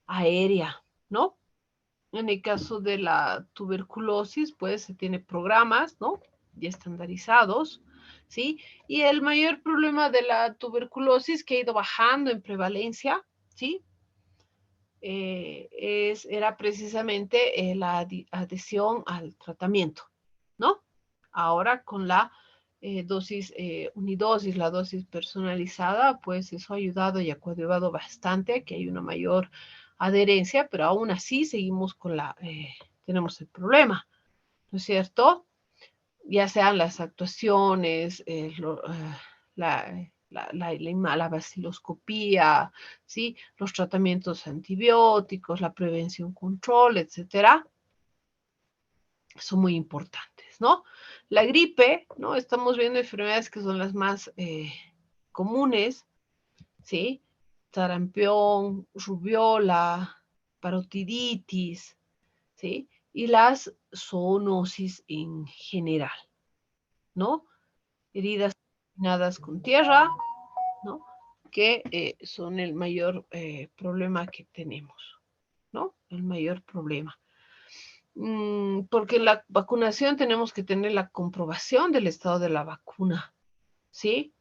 aérea, ¿no? En el caso de la tuberculosis, pues se tiene programas, ¿no? Ya estandarizados, ¿sí? Y el mayor problema de la tuberculosis que ha ido bajando en prevalencia, ¿sí? Era precisamente la adhesión al tratamiento, ¿no? Ahora con la dosis unidosis, la dosis personalizada, pues eso ha ayudado y ha coadyuvado bastante a que hay una mayor adherencia, pero aún así seguimos con tenemos el problema, ¿no es cierto? Ya sean las actuaciones, la vaciloscopía, ¿sí? Los tratamientos antibióticos, la prevención, control, etcétera, son muy importantes, ¿no? La gripe, ¿no? Estamos viendo enfermedades que son las más comunes, ¿sí? Sarampión, rubiola, parotiditis, ¿sí? Y las zoonosis en general, ¿no? Heridas contaminadas con tierra, ¿no? Que son el mayor problema que tenemos, ¿no? El mayor problema. Porque en la vacunación tenemos que tener la comprobación del estado de la vacuna, ¿sí?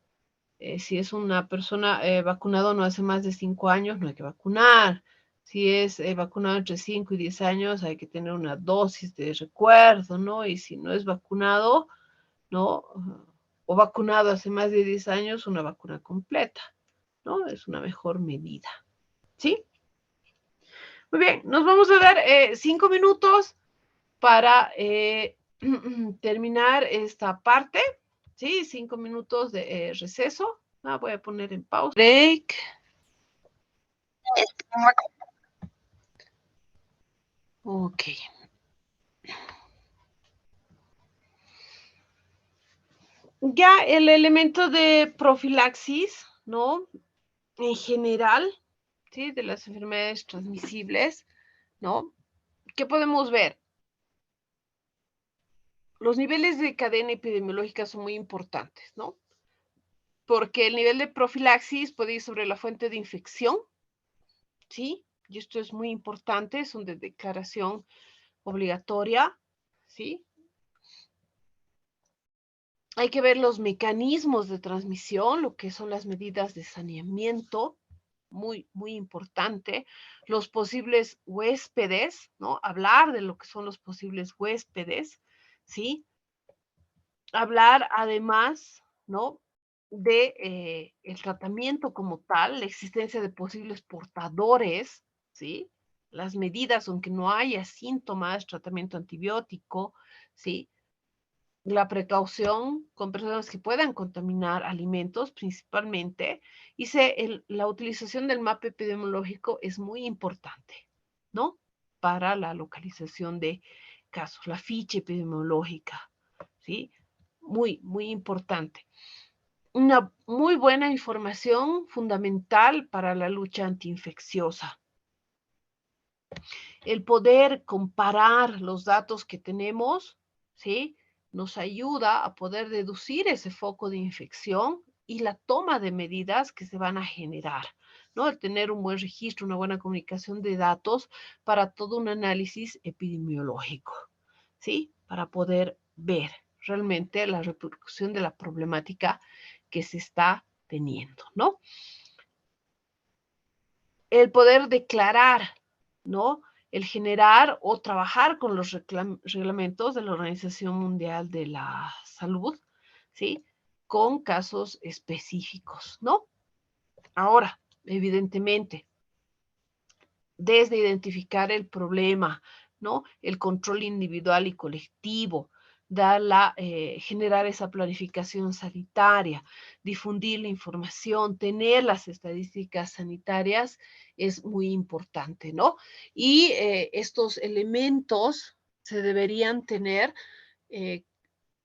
Si es una persona vacunada no hace más de 5 años, no hay que vacunar. Si es vacunado entre 5 y 10 años, hay que tener una dosis de recuerdo, ¿no? Y si no es vacunado, ¿no? O vacunado hace más de 10 años, una vacuna completa, ¿no? Es una mejor medida, ¿sí? Muy bien, nos vamos a dar 5 minutos para terminar esta parte, ¿sí? 5 minutos de receso. Voy a poner en pausa. Break. Ok. Ya el elemento de profilaxis, ¿no? En general, ¿sí? De las enfermedades transmisibles, ¿no? ¿Qué podemos ver? Los niveles de cadena epidemiológica son muy importantes, ¿no? Porque el nivel de profilaxis puede ir sobre la fuente de infección, ¿sí? Y esto es muy importante, son de declaración obligatoria, ¿sí? Hay que ver los mecanismos de transmisión, lo que son las medidas de saneamiento, muy, muy importante. Los posibles huéspedes, ¿no? Hablar de lo que son los posibles huéspedes, ¿sí? Hablar además, ¿no? De el tratamiento como tal, la existencia de posibles portadores, ¿sí? Las medidas, aunque no haya síntomas, tratamiento antibiótico, ¿sí? La precaución con personas que puedan contaminar alimentos principalmente, y la utilización del mapa epidemiológico es muy importante, ¿no? Para la localización de casos, la ficha epidemiológica, ¿sí? Muy, muy importante. Una muy buena información fundamental para la lucha antiinfecciosa. El poder comparar los datos que tenemos, ¿sí? Nos ayuda a poder deducir ese foco de infección y la toma de medidas que se van a generar, ¿no? El tener un buen registro, una buena comunicación de datos para todo un análisis epidemiológico, ¿sí? Para poder ver realmente la repercusión de la problemática que se está teniendo, ¿no? El poder declarar, ¿no? El generar o trabajar con los reglamentos de la Organización Mundial de la Salud, ¿sí? Con casos específicos, ¿no? Ahora, evidentemente, desde identificar el problema, ¿no? El control individual y colectivo, generar esa planificación sanitaria, difundir la información, tener las estadísticas sanitarias es muy importante, ¿no? Y estos elementos se deberían tener eh,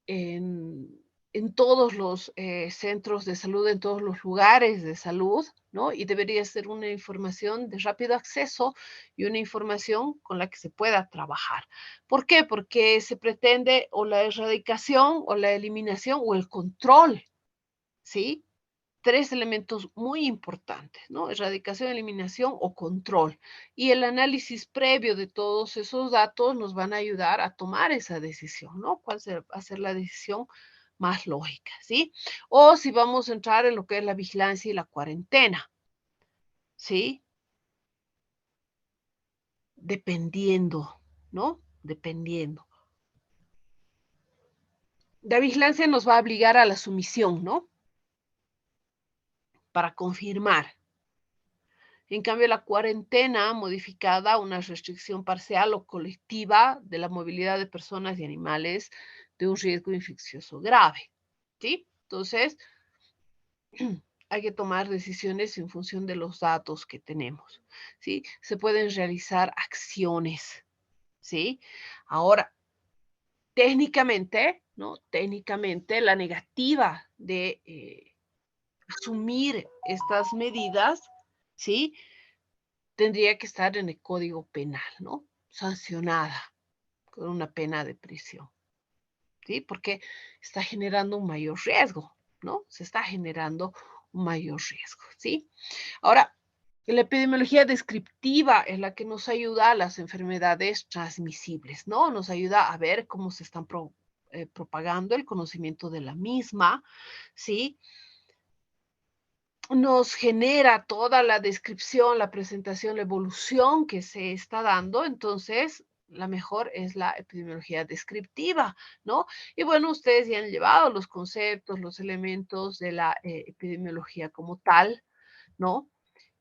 en todos los centros de salud, en todos los lugares de salud, ¿no? Y debería ser una información de rápido acceso y una información con la que se pueda trabajar. ¿Por qué? Porque se pretende o la erradicación o la eliminación o el control, ¿sí? Tres elementos muy importantes, ¿no? Erradicación, eliminación o control. Y el análisis previo de todos esos datos nos van a ayudar a tomar esa decisión, ¿no? ¿Cuál va a ser la decisión más lógica, ¿sí? O si vamos a entrar en lo que es la vigilancia y la cuarentena, ¿sí? Dependiendo, ¿no? Dependiendo. La vigilancia nos va a obligar a la sumisión, ¿no? Para confirmar. En cambio, la cuarentena modificada, una restricción parcial o colectiva de la movilidad de personas y animales de un riesgo infeccioso grave, ¿sí? Entonces, hay que tomar decisiones en función de los datos que tenemos, ¿sí? Se pueden realizar acciones, ¿sí? Ahora, técnicamente, ¿no? Técnicamente, la negativa de asumir estas medidas, ¿sí? Tendría que estar en el Código Penal, ¿no? Sancionada con una pena de prisión, ¿sí? Porque está generando un mayor riesgo, ¿no? Se está generando un mayor riesgo, ¿sí? Ahora, la epidemiología descriptiva es la que nos ayuda a las enfermedades transmisibles, ¿no? Nos ayuda a ver cómo se están propagando, el conocimiento de la misma, ¿sí? Nos genera toda la descripción, la presentación, la evolución que se está dando, entonces la mejor es la epidemiología descriptiva, ¿no? Y bueno, ustedes ya han llevado los conceptos, los elementos de la epidemiología como tal, ¿no?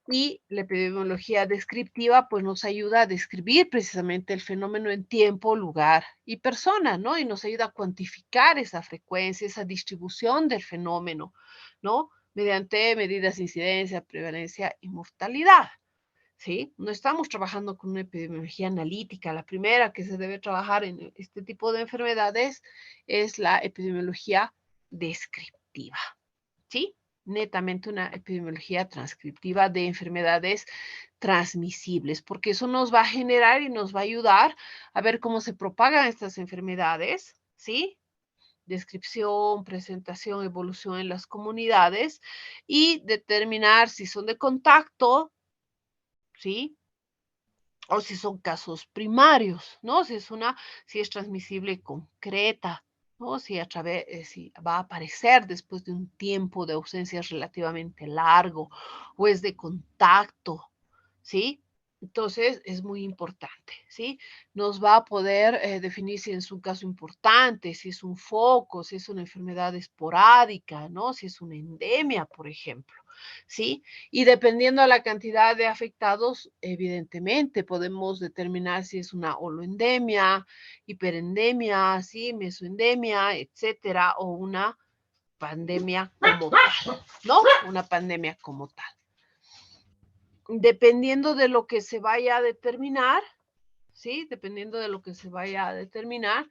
Y la epidemiología descriptiva pues nos ayuda a describir precisamente el fenómeno en tiempo, lugar y persona, ¿no? Y nos ayuda a cuantificar esa frecuencia, esa distribución del fenómeno, ¿no? Mediante medidas de incidencia, prevalencia y mortalidad, ¿sí? No estamos trabajando con una epidemiología analítica. La primera que se debe trabajar en este tipo de enfermedades es la epidemiología descriptiva, ¿sí? Netamente una epidemiología transcriptiva de enfermedades transmisibles, porque eso nos va a generar y nos va a ayudar a ver cómo se propagan estas enfermedades, ¿sí? Descripción, presentación, evolución en las comunidades y determinar si son de contacto, ¿sí? O si son casos primarios, ¿no? Si es transmisible y concreta, ¿no? Si va a aparecer después de un tiempo de ausencia relativamente largo o es de contacto, ¿sí? Entonces, es muy importante, ¿sí? Nos va a poder definir si es un caso importante, si es un foco, si es una enfermedad esporádica, ¿no? Si es una endemia, por ejemplo, ¿sí? Y dependiendo de la cantidad de afectados, evidentemente podemos determinar si es una holoendemia, hiperendemia, ¿sí? Mesoendemia, etcétera, o una pandemia como tal, ¿no? Una pandemia como tal. Dependiendo de lo que se vaya a determinar, ¿sí? Dependiendo de lo que se vaya a determinar,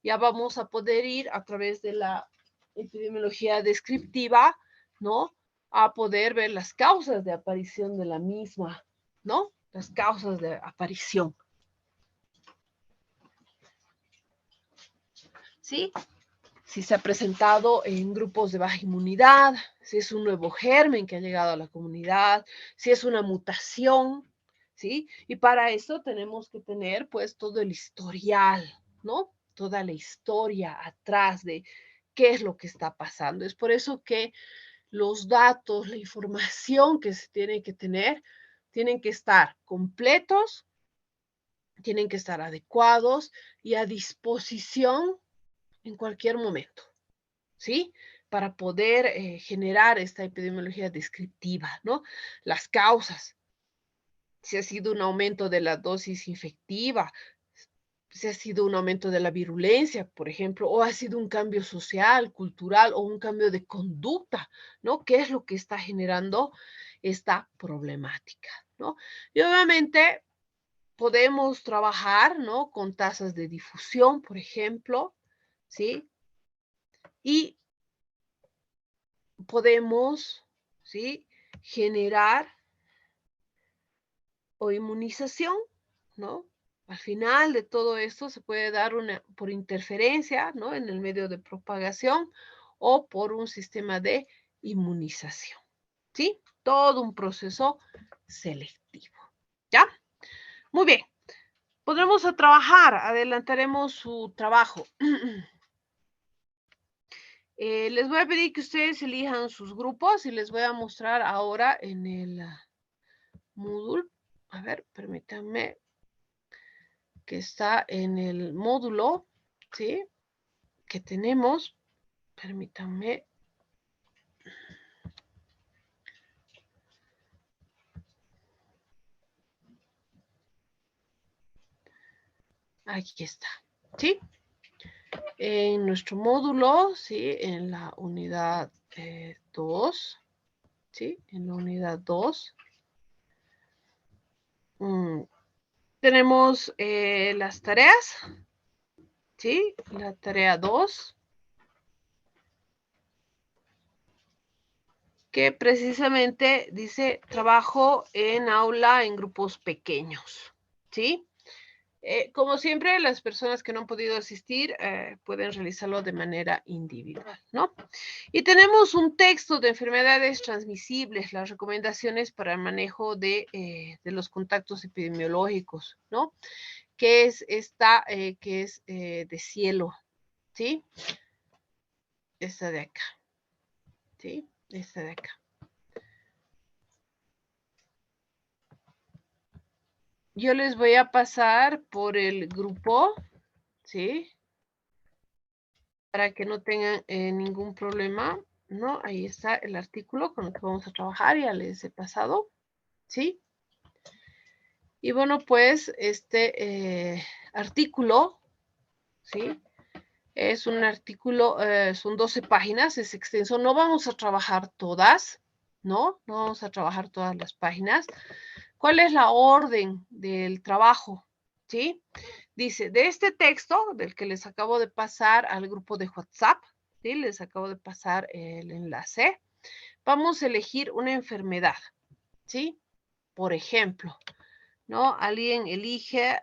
ya vamos a poder ir a través de la epidemiología descriptiva, ¿no? A poder ver las causas de aparición de la misma, ¿no? Las causas de aparición. ¿Sí? Si se ha presentado en grupos de baja inmunidad, si es un nuevo germen que ha llegado a la comunidad, si es una mutación, ¿sí? Y para eso tenemos que tener pues todo el historial, ¿no? Toda la historia atrás de qué es lo que está pasando. Es por eso que los datos, la información que se tiene que tener, tienen que estar completos, tienen que estar adecuados y a disposición en cualquier momento, ¿sí? Para poder generar esta epidemiología descriptiva, ¿no? Las causas, si ha sido un aumento de la dosis infectiva, si ha sido un aumento de la virulencia, por ejemplo, o ha sido un cambio social, cultural o un cambio de conducta, ¿no? ¿Qué es lo que está generando esta problemática, ¿no? Y obviamente podemos trabajar, ¿no? Con tasas de difusión, por ejemplo, ¿sí? Y podemos, ¿sí? Generar o inmunización, ¿no? Al final de todo esto se puede dar por interferencia, ¿no? En el medio de propagación o por un sistema de inmunización, ¿sí? Todo un proceso selectivo, ¿ya? Muy bien. Podremos a trabajar, adelantaremos su trabajo. Les voy a pedir que ustedes elijan sus grupos y les voy a mostrar ahora en el Moodle. A ver, permítanme, que está en el módulo, ¿sí? Que tenemos. Permítanme. Aquí está, ¿sí? En nuestro módulo, ¿sí? En la unidad 2, ¿sí? En la unidad 2. Tenemos las tareas, ¿sí? La tarea 2, que precisamente dice trabajo en aula en grupos pequeños, ¿sí? Como siempre, las personas que no han podido asistir pueden realizarlo de manera individual, ¿no? Y tenemos un texto de enfermedades transmisibles, las recomendaciones para el manejo de los contactos epidemiológicos, ¿no? Que es esta, que es de cielo, ¿sí? Esta de acá, ¿sí? Esta de acá. Yo les voy a pasar por el grupo, ¿sí? Para que no tengan ningún problema, ¿no? Ahí está el artículo con el que vamos a trabajar, ya les he pasado. ¿sí? Y bueno, pues este artículo, ¿sí? Es un artículo, son 12 páginas, es extenso. No vamos a trabajar todas, ¿no? No vamos a trabajar todas las páginas. ¿Cuál es la orden del trabajo? ¿Sí? Dice, de este texto, del que les acabo de pasar al grupo de WhatsApp, ¿sí? Les acabo de pasar el enlace. Vamos a elegir una enfermedad, ¿sí? Por ejemplo, ¿no? Alguien elige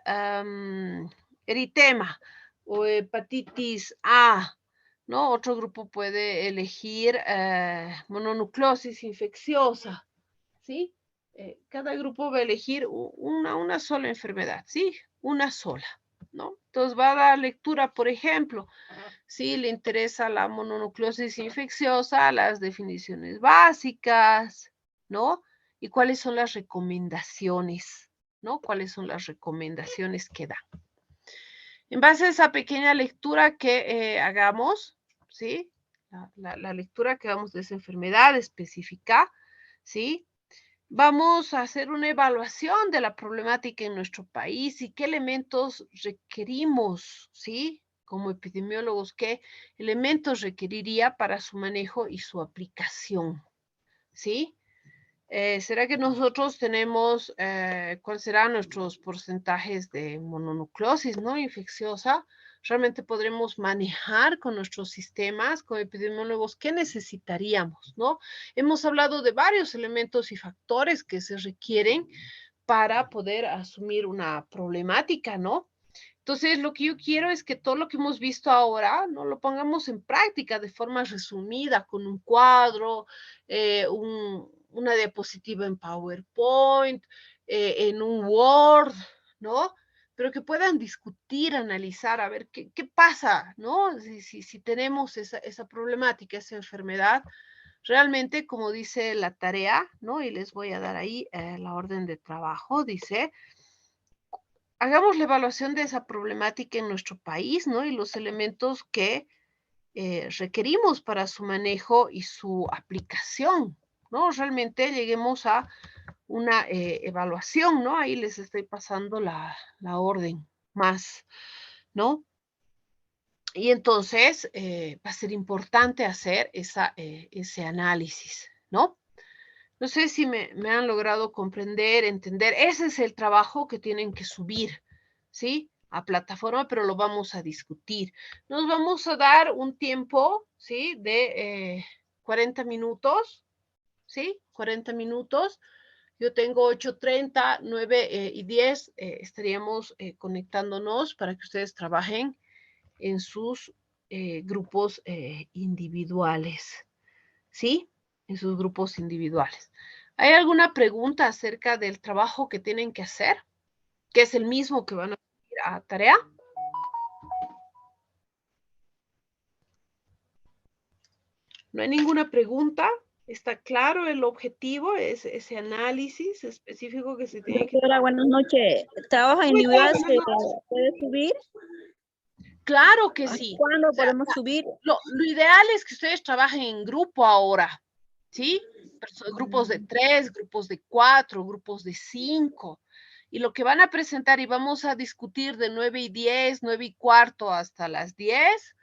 eritema o hepatitis A, ¿no? Otro grupo puede elegir mononucleosis infecciosa, ¿sí? Cada grupo va a elegir una sola enfermedad, ¿sí? Una sola, ¿no? Entonces va a dar lectura, por ejemplo, si le interesa la mononucleosis infecciosa, las definiciones básicas, ¿no? Y cuáles son las recomendaciones, ¿no? ¿Cuáles son las recomendaciones que dan? En base a esa pequeña lectura que hagamos, ¿sí? La lectura que hagamos de esa enfermedad específica, ¿sí? Vamos a hacer una evaluación de la problemática en nuestro país y qué elementos requerimos, ¿sí? Como epidemiólogos, qué elementos requeriría para su manejo y su aplicación, ¿sí? ¿Será que nosotros tenemos, cuáles serán nuestros porcentajes de mononucleosis, ¿no? Infecciosa. Realmente podremos manejar con nuestros sistemas, con epidemiólogos, qué necesitaríamos, ¿no? Hemos hablado de varios elementos y factores que se requieren para poder asumir una problemática, ¿no? Entonces, lo que yo quiero es que todo lo que hemos visto ahora, ¿no? Lo pongamos en práctica de forma resumida, con un cuadro, una diapositiva en PowerPoint, en un Word, ¿no? Pero que puedan discutir, analizar, a ver qué pasa, ¿no? Si tenemos esa problemática, esa enfermedad, realmente, como dice la tarea, ¿no? Y les voy a dar ahí la orden de trabajo, dice, hagamos la evaluación de esa problemática en nuestro país, ¿no? Y los elementos que requerimos para su manejo y su aplicación, ¿no? Realmente lleguemos a una evaluación, ¿no? Ahí les estoy pasando la orden más, ¿no? Y entonces va a ser importante hacer ese análisis, ¿no? No sé si me han logrado comprender, entender. Ese es el trabajo que tienen que subir, ¿sí? A plataforma, pero lo vamos a discutir. Nos vamos a dar un tiempo, ¿sí? De 40 minutos, ¿sí? 40 minutos. Yo tengo 8:30, 9 y 10. Estaríamos conectándonos para que ustedes trabajen en sus grupos individuales, ¿sí? En sus grupos individuales. ¿Hay alguna pregunta acerca del trabajo que tienen que hacer? ¿Que es el mismo que van a hacer a tarea? ¿No hay ninguna pregunta? ¿Está claro el objetivo? Es ese análisis específico que se tiene que... Doctora, buenas noches. ¿Trabajo individual se puede subir? Claro que sí. ¿Cuándo podemos subir? Lo ideal es que ustedes trabajen en grupo ahora, ¿sí? Grupos de 3, grupos de 4, grupos de 5. Y lo que van a presentar y vamos a discutir de 9 y 10, 9 y cuarto hasta las 10,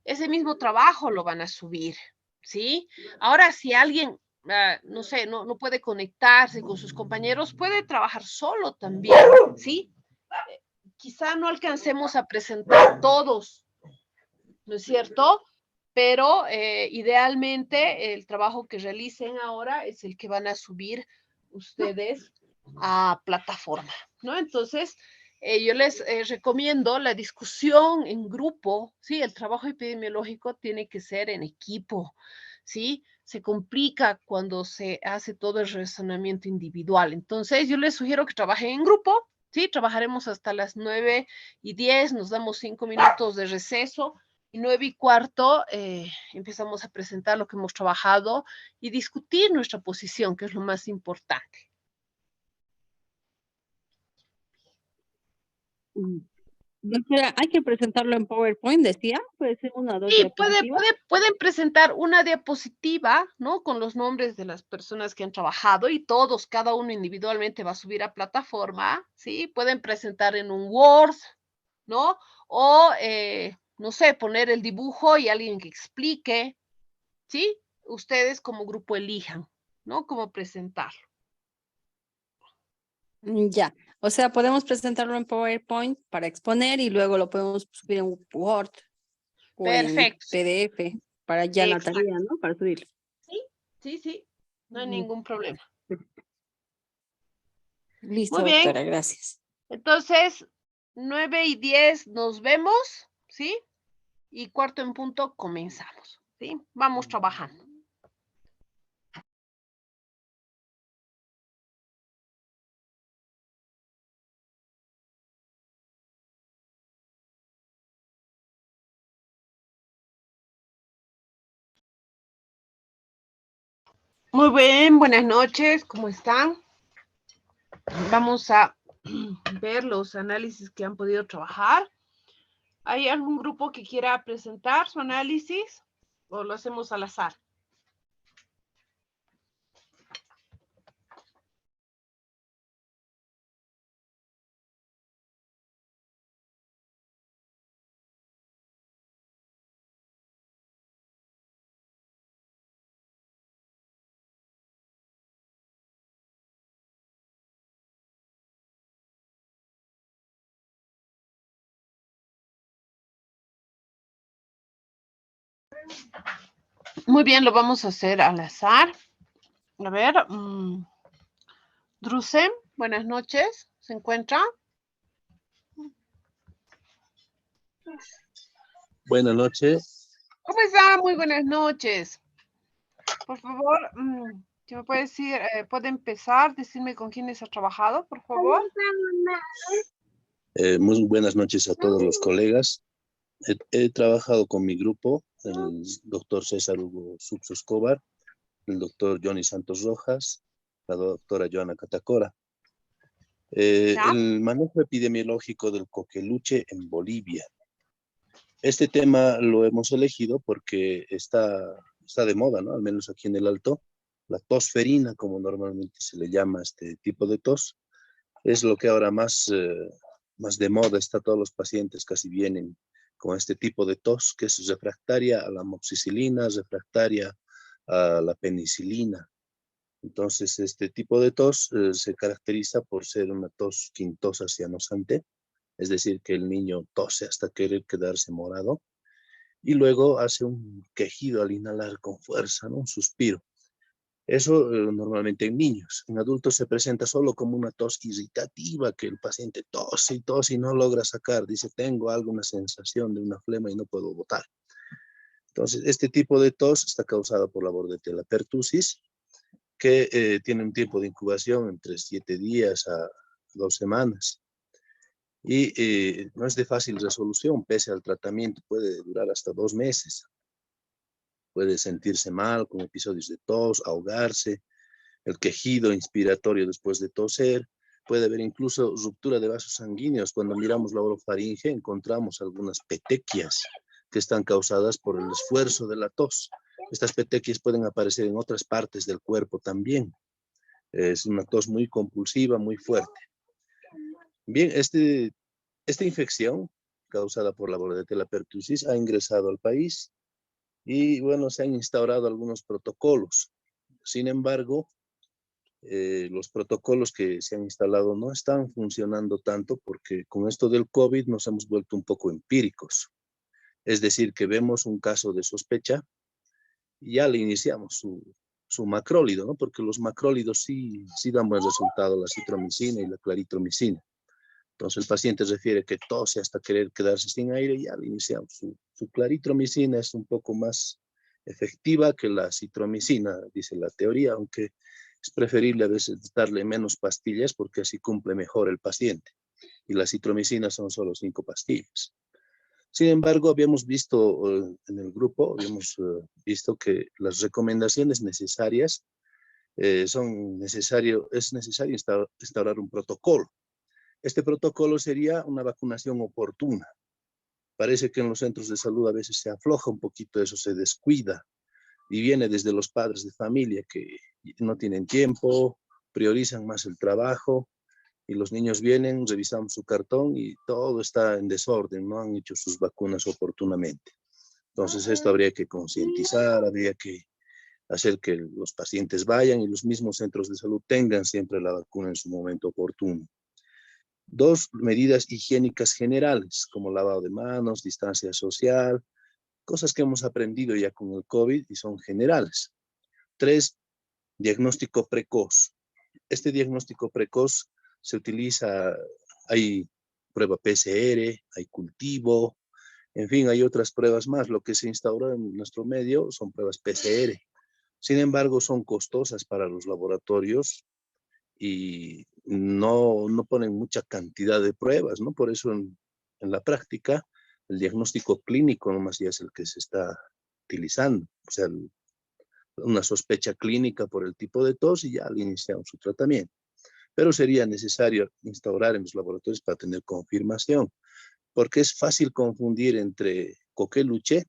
ese mismo trabajo lo van a subir, ¿sí? Ahora, si alguien, no sé, no puede conectarse con sus compañeros, puede trabajar solo también, ¿sí? Quizá no alcancemos a presentar todos, ¿no es cierto? Pero idealmente el trabajo que realicen ahora es el que van a subir ustedes a plataforma, ¿no? Entonces, yo les recomiendo la discusión en grupo, ¿sí? El trabajo epidemiológico tiene que ser en equipo, ¿sí? Se complica cuando se hace todo el razonamiento individual. Entonces, yo les sugiero que trabajen en grupo, ¿sí? Trabajaremos hasta las 9 y 10, nos damos 5 minutos de receso. Y 9 y cuarto empezamos a presentar lo que hemos trabajado y discutir nuestra posición, que es lo más importante. Doctora, hay que presentarlo en PowerPoint, decía, puede ser una o dos Sí, diapositivas. pueden presentar una diapositiva, ¿no? Con los nombres de las personas que han trabajado y todos, cada uno individualmente va a subir a plataforma, ¿sí? Pueden presentar en un Word, ¿no? O, no sé, poner el dibujo y alguien que explique, ¿sí? Ustedes como grupo elijan, ¿no? Cómo presentarlo. Ya, o sea, podemos presentarlo en PowerPoint para exponer y luego lo podemos subir en Word o en Perfecto. PDF para ya la Exacto. tarea, ¿no? Para subirlo. Sí, no hay ningún problema. Listo, Muy bien, doctora, gracias. entonces 9:10 nos vemos, ¿sí? Y 4:15 comenzamos, ¿sí? Vamos trabajando. Muy bien, buenas noches, ¿cómo están? Vamos a ver los análisis que han podido trabajar. ¿Hay algún grupo que quiera presentar su análisis o lo hacemos al azar? Muy bien, lo vamos a hacer al azar. A ver, Drusem, buenas noches, ¿se encuentra? Buenas noches. ¿Cómo está? Muy buenas noches. Por favor, ¿qué me puede decir? ¿Puede empezar? Decirme con quiénes ha trabajado, por favor. Muy buenas noches a todos los colegas. He trabajado con mi grupo, el doctor César Hugo Suxo Escobar, el doctor Johnny Santos Rojas, la doctora Joana Catacora. El manejo epidemiológico del coqueluche en Bolivia. Este tema lo hemos elegido porque está de moda, ¿no? Al menos aquí en el Alto. La tos ferina, como normalmente se le llama a este tipo de tos, es lo que ahora más de moda está. Todos los pacientes casi vienen con este tipo de tos, que es refractaria a la amoxicilina, refractaria a la penicilina. Entonces, este tipo de tos se caracteriza por ser una tos quintosa cianosante, es decir, que el niño tose hasta querer quedarse morado y luego hace un quejido al inhalar con fuerza, ¿no? Un suspiro. Eso normalmente en niños. En adultos se presenta solo como una tos irritativa, que el paciente tose y no logra sacar. Dice, tengo alguna sensación de una flema y no puedo botar. Entonces, este tipo de tos está causada por la Bordetella pertussis, que tiene un tiempo de incubación entre 7 días a 2 semanas. Y no es de fácil resolución, pese al tratamiento, puede durar hasta 2 meses. Puede sentirse mal, con episodios de tos, ahogarse, el quejido inspiratorio después de toser, puede haber incluso ruptura de vasos sanguíneos. Cuando miramos la orofaringe encontramos algunas petequias que están causadas por el esfuerzo de la tos. Estas petequias pueden aparecer en otras partes del cuerpo también. Es una tos muy compulsiva, muy fuerte. Bien, esta infección causada por la Bordetella pertussis ha ingresado al país y bueno, se han instaurado algunos protocolos. Sin embargo, los protocolos que se han instalado no están funcionando tanto porque con esto del COVID nos hemos vuelto un poco empíricos. Es decir, que vemos un caso de sospecha y ya le iniciamos su macrólido, ¿no? Porque los macrólidos sí dan buen resultado, la citromicina y la claritromicina. Entonces el paciente refiere que tose hasta querer quedarse sin aire y ya le iniciamos. Su claritromicina es un poco más efectiva que la citromicina, dice la teoría, aunque es preferible a veces darle menos pastillas porque así cumple mejor el paciente. Y la citromicina son solo 5 pastillas. Sin embargo, habíamos visto en el grupo, visto que las recomendaciones necesarias es necesario instaurar un protocolo. Este protocolo sería una vacunación oportuna. Parece que en los centros de salud a veces se afloja un poquito eso, se descuida, y viene desde los padres de familia que no tienen tiempo, priorizan más el trabajo, y los niños vienen, revisamos su cartón y todo está en desorden, no han hecho sus vacunas oportunamente. Entonces esto habría que concientizar, habría que hacer que los pacientes vayan y los mismos centros de salud tengan siempre la vacuna en su momento oportuno. 2, medidas higiénicas generales, como lavado de manos, distancia social, cosas que hemos aprendido ya con el COVID y son generales. 3, diagnóstico precoz. Este diagnóstico precoz se utiliza, hay prueba PCR, hay cultivo, en fin, hay otras pruebas más. Lo que se instauró en nuestro medio son pruebas PCR. Sin embargo, son costosas para los laboratorios y no ponen mucha cantidad de pruebas, ¿no? Por eso en la práctica, el diagnóstico clínico nomás ya es el que se está utilizando. O sea, una sospecha clínica por el tipo de tos y ya le iniciamos su tratamiento. Pero sería necesario instaurar en los laboratorios para tener confirmación, porque es fácil confundir entre coqueluche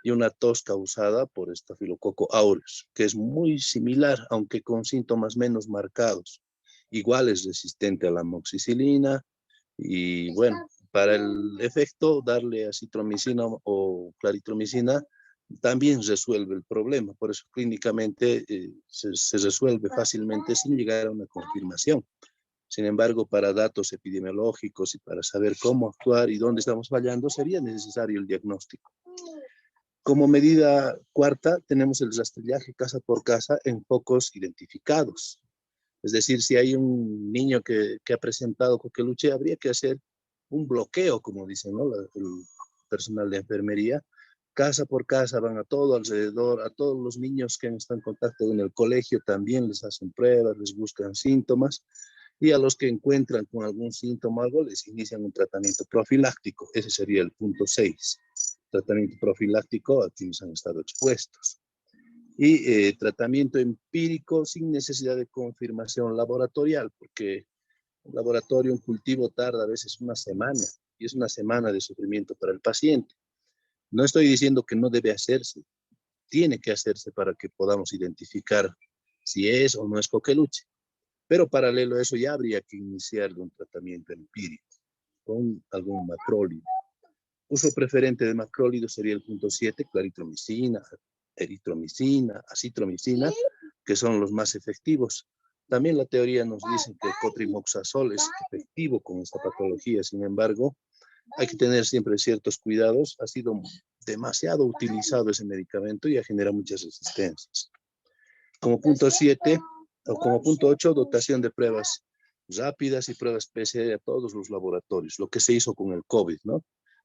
y una tos causada por Staphylococcus aureus, que es muy similar, aunque con síntomas menos marcados. Igual es resistente a la amoxicilina y bueno, para el efecto darle acitromicina o claritromicina también resuelve el problema, por eso clínicamente se resuelve fácilmente sin llegar a una confirmación. Sin embargo, para datos epidemiológicos y para saber cómo actuar y dónde estamos fallando, sería necesario el diagnóstico. Como medida cuarta, tenemos el rastrillaje casa por casa en focos identificados. Es decir, si hay un niño que ha presentado coqueluche, habría que hacer un bloqueo, como dicen, ¿no? El personal de enfermería. Casa por casa van a todo alrededor, a todos los niños que están en contacto en el colegio también les hacen pruebas, les buscan síntomas. Y a los que encuentran con algún síntoma o algo, les inician un tratamiento profiláctico. Ese sería el punto 6. Tratamiento profiláctico a quienes han estado expuestos. Y tratamiento empírico sin necesidad de confirmación laboratorial, porque un laboratorio, un cultivo tarda a veces una semana, y es una semana de sufrimiento para el paciente. No estoy diciendo que no debe hacerse, tiene que hacerse para que podamos identificar si es o no es coqueluche. Pero paralelo a eso ya habría que iniciar un tratamiento empírico con algún macrólido. Uso preferente de macrólido sería el punto 7, claritromicina, eritromicina, acitromicina, que son los más efectivos. También la teoría nos dice que el cotrimoxazol es efectivo con esta patología, sin embargo, hay que tener siempre ciertos cuidados. Ha sido demasiado utilizado ese medicamento y ha generado muchas resistencias. Como punto 7, o como punto 8, dotación de pruebas rápidas y pruebas PCR a todos los laboratorios, lo que se hizo con el COVID, ¿no?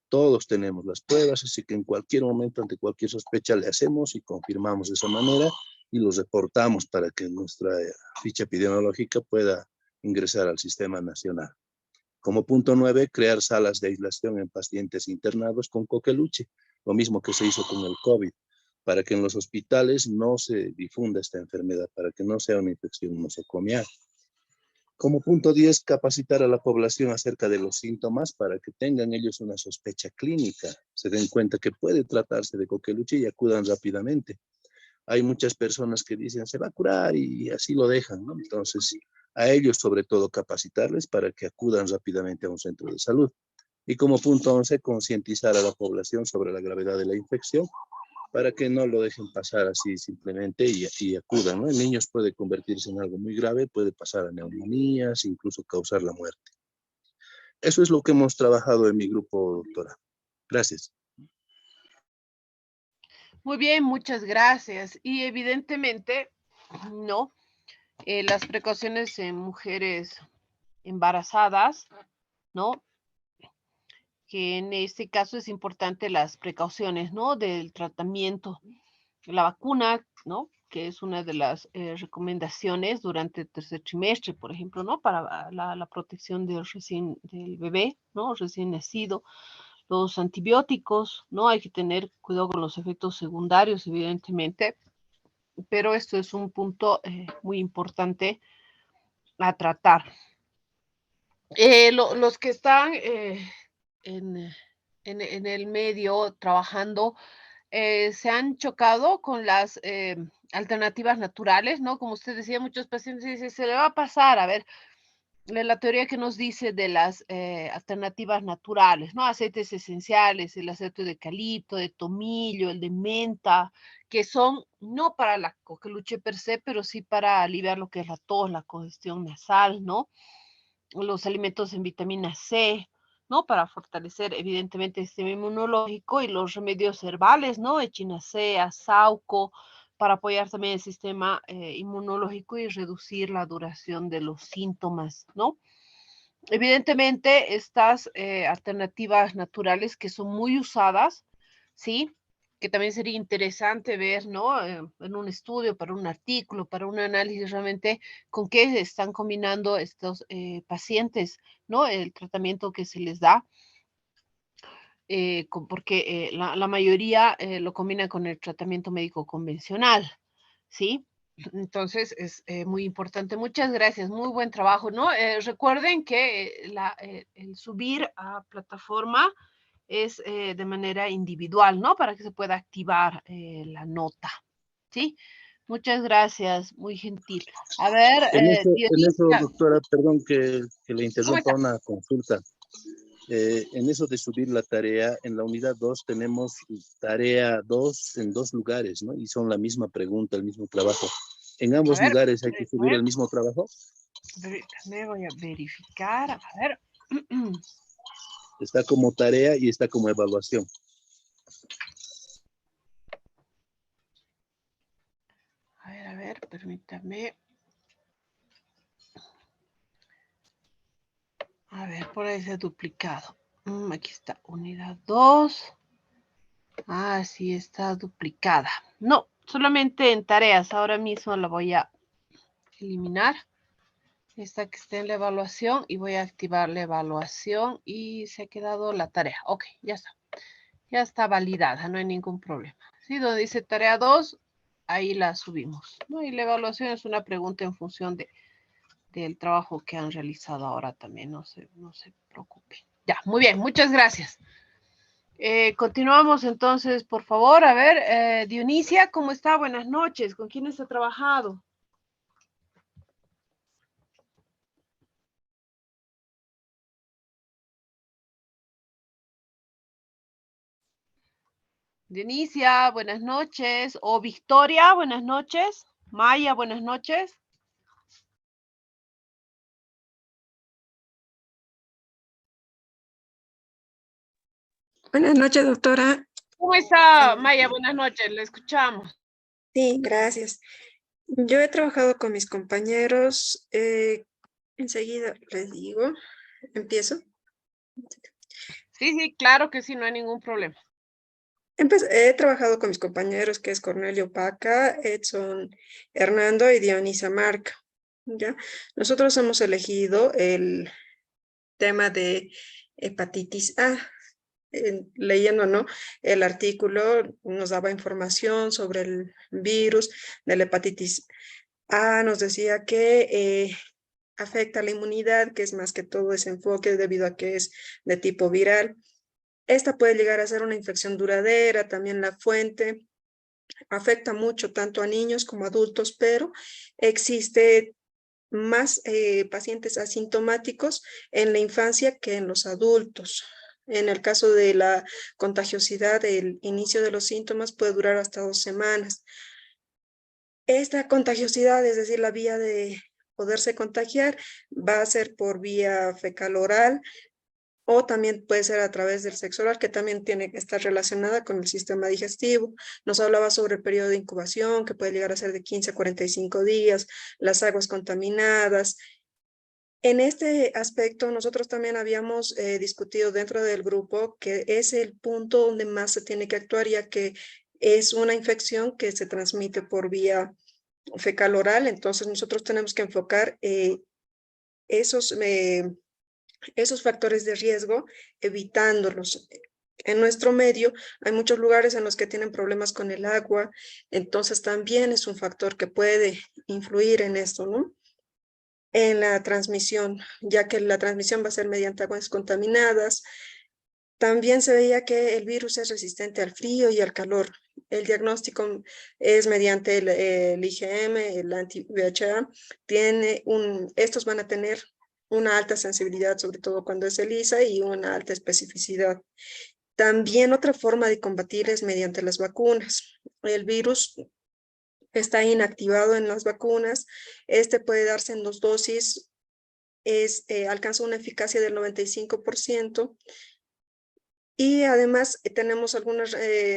Todos tenemos las pruebas, así que en cualquier momento, ante cualquier sospecha, le hacemos y confirmamos de esa manera y los reportamos para que nuestra ficha epidemiológica pueda ingresar al sistema nacional. Como punto 9, crear salas de aislación en pacientes internados con coqueluche, lo mismo que se hizo con el COVID, para que en los hospitales no se difunda esta enfermedad, para que no sea una infección nosocomial. Como punto 10, capacitar a la población acerca de los síntomas para que tengan ellos una sospecha clínica, se den cuenta que puede tratarse de coqueluche y acudan rápidamente. Hay muchas personas que dicen, se va a curar y así lo dejan, ¿no? Entonces, a ellos sobre todo capacitarles para que acudan rápidamente a un centro de salud. Y como punto 11, concientizar a la población sobre la gravedad de la infección para que no lo dejen pasar así simplemente y acudan, ¿no? En niños puede convertirse en algo muy grave, puede pasar a neumonías, incluso causar la muerte. Eso es lo que hemos trabajado en mi grupo, doctora. Gracias. Muy bien, muchas gracias. Y evidentemente, ¿no? Las precauciones en mujeres embarazadas, ¿no? Que en este caso es importante las precauciones, ¿no? Del tratamiento, la vacuna, ¿no? Que es una de las recomendaciones durante el tercer trimestre, por ejemplo, ¿no? Para la protección del bebé, ¿no? Recién nacido. Los antibióticos, ¿no? Hay que tener cuidado con los efectos secundarios, evidentemente, pero esto es un punto muy importante a tratar. Los que están en el medio trabajando se han chocado con las alternativas naturales, ¿no? Como usted decía, muchos pacientes dicen, se le va a pasar. A ver, la teoría que nos dice de las alternativas naturales, ¿no? Aceites esenciales, el aceite de eucalipto, de tomillo, el de menta, que son no para la coqueluche per se, pero sí para aliviar lo que es la tos, la congestión nasal, ¿no? Los alimentos en vitamina C, ¿no? Para fortalecer evidentemente el sistema inmunológico y los remedios herbales, ¿no? Echinacea, sauco, para apoyar también el sistema inmunológico y reducir la duración de los síntomas, ¿no? Evidentemente, estas alternativas naturales que son muy usadas, ¿sí? Que también sería interesante ver, ¿no? En un estudio, para un artículo, para un análisis realmente con qué están combinando estos pacientes, ¿no? El tratamiento que se les da, porque la mayoría lo combina con el tratamiento médico convencional, ¿sí? Entonces es muy importante. Muchas gracias, muy buen trabajo, ¿no? Recuerden que el subir a plataforma es de manera individual, ¿no? Para que se pueda activar la nota, ¿sí? Muchas gracias, muy gentil. A ver, En eso, Dionisia, doctora, perdón que le ¿cómo interrumpa está? una consulta. En eso de subir la tarea, en la unidad 2 tenemos tarea 2 en 2 lugares, ¿no? Y son la misma pregunta, el mismo trabajo. ¿En A ambos ver, lugares hay que subir el mismo trabajo? me voy a verificar, a ver. Está como tarea y está como evaluación. A ver, permítame. A ver, por ahí se ha duplicado. Aquí está, unidad 2. Ah, sí, está duplicada. No, solamente en tareas. Ahora mismo la voy a eliminar. Esta que está en la evaluación y voy a activar la evaluación y se ha quedado la tarea. Ok, ya está. Ya está validada, no hay ningún problema. Sí, donde dice tarea 2, ahí la subimos, ¿no? Y la evaluación es una pregunta en función del trabajo que han realizado ahora también, no se preocupe. Ya, muy bien, muchas gracias. Continuamos entonces, por favor. A ver, Dionisia, ¿cómo está? Buenas noches. ¿Con quiénes ha trabajado? Dionisia, buenas noches. O Victoria, buenas noches. Maya, buenas noches. Buenas noches, doctora. ¿Cómo está, Maya? Buenas noches, le escuchamos. Sí, gracias. Yo he trabajado con mis compañeros. Enseguida les digo, empiezo. Sí, claro que sí, no hay ningún problema. He trabajado con mis compañeros, que es Cornelio Paca, Edson Hernando y Dionisa Marca. ¿Ya? Nosotros hemos elegido el tema de hepatitis A. Leyendo, ¿no? El artículo nos daba información sobre el virus de la hepatitis A, nos decía que afecta la inmunidad, que es más que todo ese enfoque debido a que es de tipo viral. Esta puede llegar a ser una infección duradera, también la fuente afecta mucho tanto a niños como a adultos, pero existe más pacientes asintomáticos en la infancia que en los adultos. En el caso de la contagiosidad, el inicio de los síntomas puede durar hasta 2 semanas. Esta contagiosidad, es decir, la vía de poderse contagiar, va a ser por vía fecal oral o también puede ser a través del sexo oral, que también tiene que estar relacionada con el sistema digestivo. Nos hablaba sobre el periodo de incubación, que puede llegar a ser de 15 a 45 días, las aguas contaminadas. En este aspecto, nosotros también habíamos discutido dentro del grupo que es el punto donde más se tiene que actuar, ya que es una infección que se transmite por vía fecal oral. Entonces, nosotros tenemos que enfocar esos factores de riesgo, evitándolos. En nuestro medio hay muchos lugares en los que tienen problemas con el agua, entonces también es un factor que puede influir en esto, ¿no? en la transmisión, ya que la transmisión va a ser mediante aguas contaminadas. También se veía que el virus es resistente al frío y al calor. El diagnóstico es mediante el IgM, el anti-VHA. Estos van a tener una alta sensibilidad, sobre todo cuando es ELISA, y una alta especificidad. También otra forma de combatir es mediante las vacunas. El virus está inactivado en las vacunas. Este puede darse en 2 dosis. Alcanza una eficacia del 95%. Y además tenemos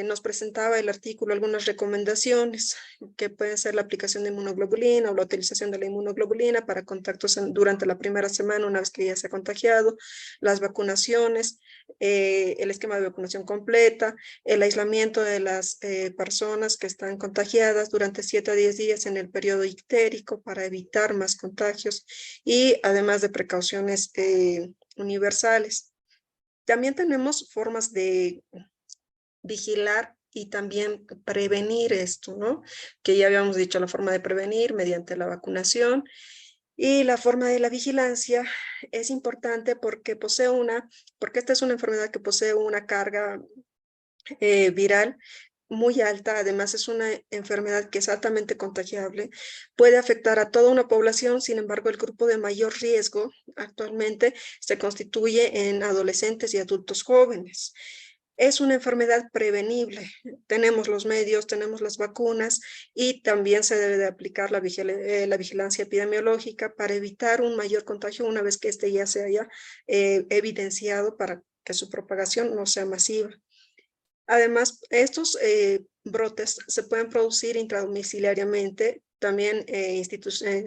nos presentaba el artículo algunas recomendaciones que pueden ser la aplicación de inmunoglobulina o la utilización de la inmunoglobulina para contactos durante la primera semana una vez que ya se ha contagiado, las vacunaciones, el esquema de vacunación completa, el aislamiento de las personas que están contagiadas durante 7 a 10 días en el periodo ictérico para evitar más contagios y además de precauciones universales. También tenemos formas de vigilar y también prevenir esto, ¿no? Que ya habíamos dicho, la forma de prevenir mediante la vacunación y la forma de la vigilancia es importante porque esta es una enfermedad que posee una carga viral muy alta, además es una enfermedad que es altamente contagiable, puede afectar a toda una población, sin embargo el grupo de mayor riesgo actualmente se constituye en adolescentes y adultos jóvenes. Es una enfermedad prevenible, tenemos los medios, tenemos las vacunas y también se debe de aplicar la vigilancia epidemiológica para evitar un mayor contagio una vez que este ya se haya evidenciado para que su propagación no sea masiva. Además, estos brotes se pueden producir intradomiciliariamente, también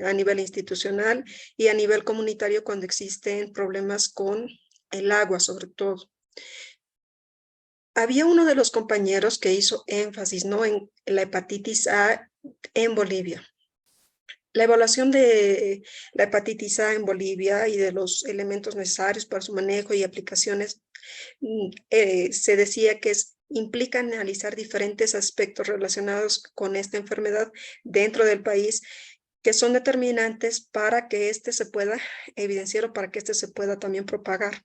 a nivel institucional y a nivel comunitario cuando existen problemas con el agua, sobre todo. Había uno de los compañeros que hizo énfasis, ¿no?, en la hepatitis A en Bolivia. La evaluación de la hepatitis A en Bolivia y de los elementos necesarios para su manejo y aplicaciones se decía que implica analizar diferentes aspectos relacionados con esta enfermedad dentro del país que son determinantes para que éste se pueda evidenciar o para que éste se pueda también propagar.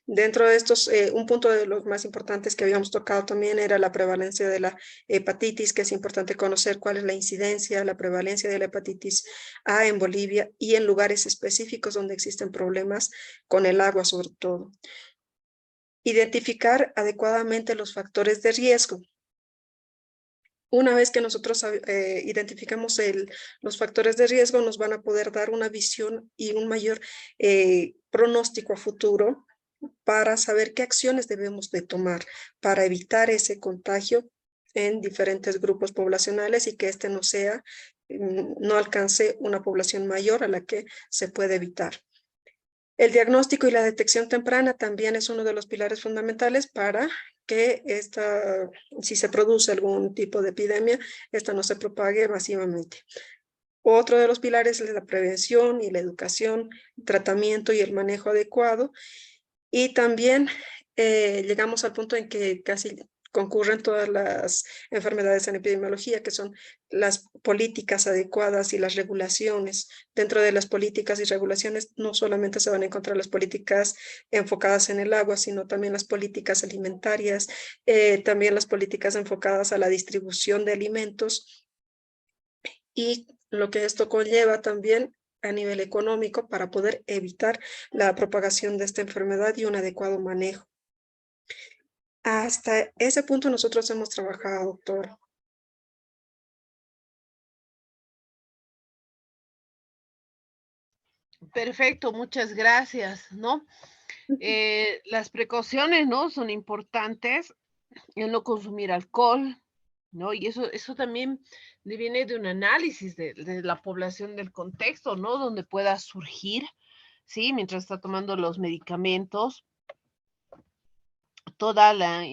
Dentro de estos, un punto de los más importantes que habíamos tocado también era la prevalencia de la hepatitis, que es importante conocer cuál es la incidencia, la prevalencia de la hepatitis A en Bolivia y en lugares específicos donde existen problemas con el agua sobre todo. Identificar adecuadamente los factores de riesgo. Una vez que nosotros identificamos los factores de riesgo, nos van a poder dar una visión y un mayor pronóstico a futuro para saber qué acciones debemos de tomar para evitar ese contagio en diferentes grupos poblacionales y que este no alcance una población mayor a la que se puede evitar. El diagnóstico y la detección temprana también es uno de los pilares fundamentales para que si se produce algún tipo de epidemia, esta no se propague masivamente. Otro de los pilares es la prevención y la educación, tratamiento y el manejo adecuado. Y también llegamos al punto en que casi concurren todas las enfermedades en epidemiología, que son las políticas adecuadas y las regulaciones. Dentro de las políticas y regulaciones no solamente se van a encontrar las políticas enfocadas en el agua, sino también las políticas alimentarias, también las políticas enfocadas a la distribución de alimentos y lo que esto conlleva también a nivel económico para poder evitar la propagación de esta enfermedad y un adecuado manejo. Hasta ese punto nosotros hemos trabajado, doctor. Perfecto, muchas gracias, ¿no? Las precauciones, ¿no?, son importantes en no consumir alcohol, ¿no? Y eso también viene de un análisis de la población, del contexto, ¿no?, donde pueda surgir, ¿sí?, mientras está tomando los medicamentos, toda la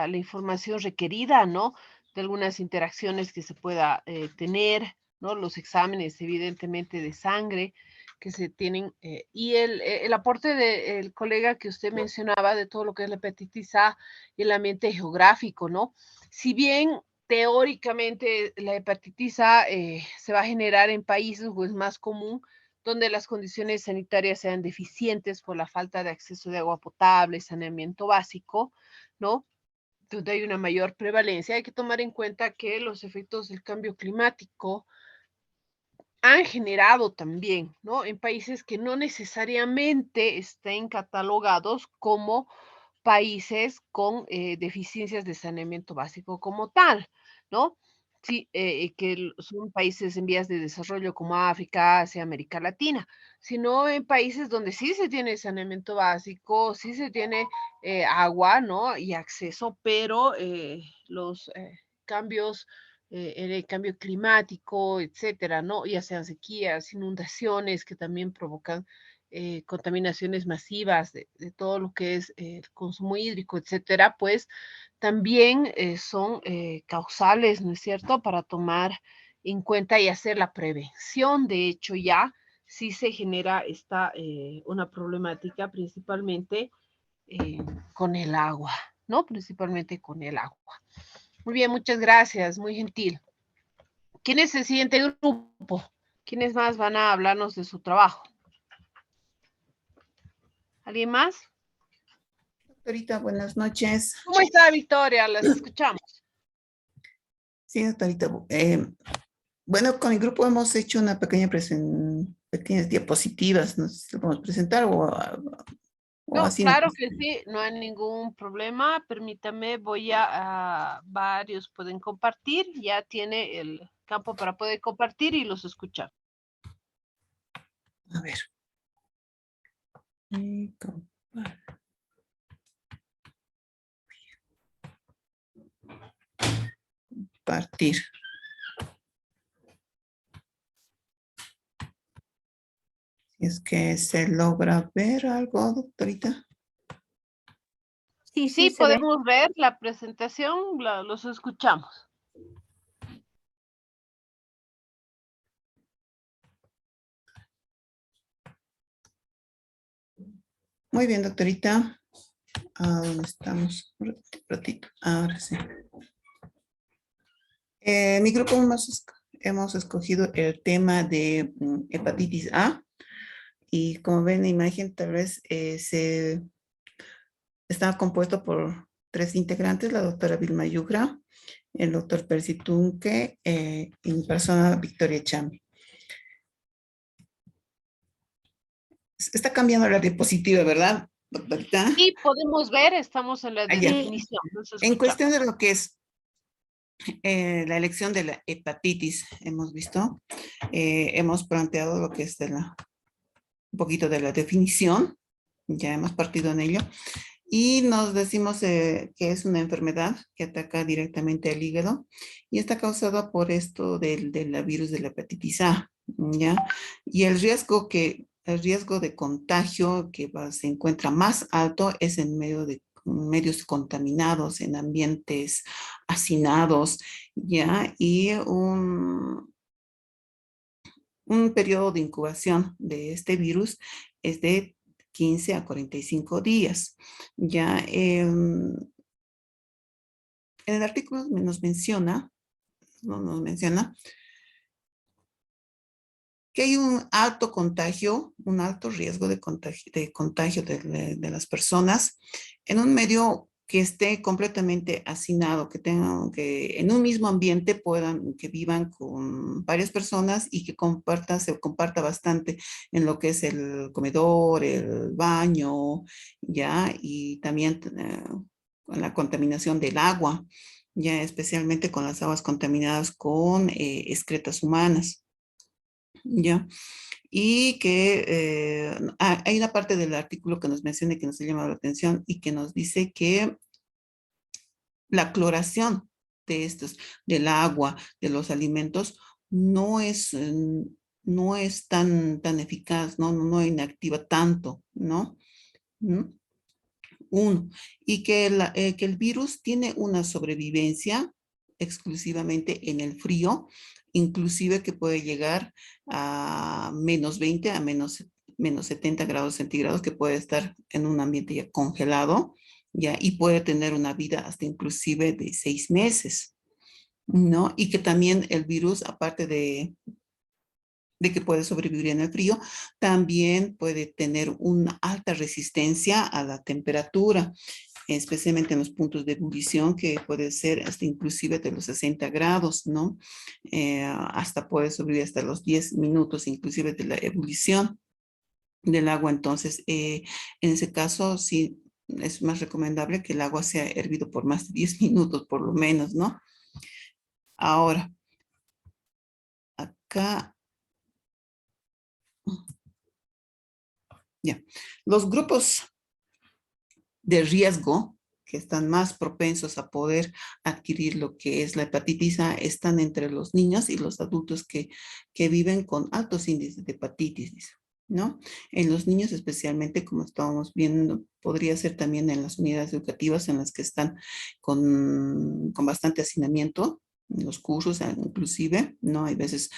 información requerida, ¿no?, de algunas interacciones que se pueda tener, ¿no?, los exámenes evidentemente de sangre que se tienen, y el aporte del colega que usted mencionaba de todo lo que es la hepatitis A y el ambiente geográfico, ¿no? Si bien teóricamente la hepatitis A se va a generar en países o es más común donde las condiciones sanitarias sean deficientes por la falta de acceso de agua potable, saneamiento básico, ¿no? Donde hay una mayor prevalencia. Hay que tomar en cuenta que los efectos del cambio climático han generado también, ¿no? En países que no necesariamente estén catalogados como países con deficiencias de saneamiento básico como tal, ¿no? Sí, son países en vías de desarrollo como África, Asia, América Latina, sino en países donde sí se tiene saneamiento básico, sí se tiene agua, ¿no? Y acceso, pero los cambios en el cambio climático, etcétera, ¿no? Ya sean sequías, inundaciones que también provocan contaminaciones masivas de todo lo que es el consumo hídrico, etcétera, pues también son causales, ¿no es cierto?, para tomar en cuenta y hacer la prevención. De hecho, ya sí se genera una problemática principalmente con el agua, ¿no? Principalmente con el agua. Muy bien, muchas gracias, muy gentil. ¿Quién es el siguiente grupo? ¿Quiénes más van a hablarnos de su trabajo? ¿Alguien más? Doctorita, buenas noches. ¿Cómo está, Victoria? Las escuchamos. Sí, doctorita. Bueno, con el grupo hemos hecho una pequeñas diapositivas. No sé si lo podemos presentar o No, así. claro que sí, no hay ningún problema. Permítame, varios pueden compartir. Ya tiene el campo para poder compartir y los escuchar. A ver. Compartir. Si es que se logra ver algo, doctorita. Sí, Sí, se ve. podemos ver la presentación, los escuchamos. Muy bien, doctorita. ¿Dónde estamos? Un ratito. Ahora sí. Mi grupo hemos escogido el tema de hepatitis A. Y como ven en la imagen, tal vez está compuesto por 3 integrantes: la doctora Vilma Yugra, el doctor Percy Tunque y mi persona Victoria Chami. Está cambiando la diapositiva, ¿verdad, doctorita? Sí, podemos ver, estamos en la Allá. definición. En cuestión de lo que es la elección de la hepatitis, hemos visto, hemos planteado lo que es un poquito de la definición, ya hemos partido en ello, y nos decimos que es una enfermedad que ataca directamente al hígado y está causada por esto del virus de la hepatitis A, ¿ya? Y el riesgo de contagio que se encuentra más alto es en medios contaminados, en ambientes hacinados, ¿ya? Y un periodo de incubación de este virus es de 15 a 45 días. Ya en el artículo nos menciona que hay un alto contagio, un alto riesgo de contagio de las personas en un medio que esté completamente hacinado, que en un mismo ambiente que vivan con varias personas y que se comparta bastante en lo que es el comedor, el baño, ya, y también con la contaminación del agua, ya especialmente con las aguas contaminadas con excretas humanas, ya. Y que hay una parte del artículo que nos menciona y que nos ha llamado la atención y que nos dice que la cloración del agua, de los alimentos, no es tan eficaz, no inactiva tanto, ¿no? Uno, y que el virus tiene una sobrevivencia exclusivamente en el frío, inclusive que puede llegar a -20, a menos 70 grados centígrados, que puede estar en un ambiente ya congelado, ya, y puede tener una vida hasta inclusive de 6 meses, ¿no? Y que también el virus, aparte de de que puede sobrevivir en el frío, también puede tener una alta resistencia a la temperatura, especialmente en los puntos de ebullición, que puede ser hasta inclusive de los 60 grados, ¿no? Hasta puede sobrevivir hasta los 10 minutos, inclusive de la ebullición del agua. Entonces, en ese caso, sí, es más recomendable que el agua sea hervido por más de 10 minutos, por lo menos, ¿no? Ahora, acá, ya, los grupos de riesgo que están más propensos a poder adquirir lo que es la hepatitis A están entre los niños y los adultos que viven con altos índices de hepatitis, ¿no? En los niños especialmente, como estábamos viendo, podría ser también en las unidades educativas en las que están con bastante hacinamiento, en los cursos inclusive, ¿no? Hay veces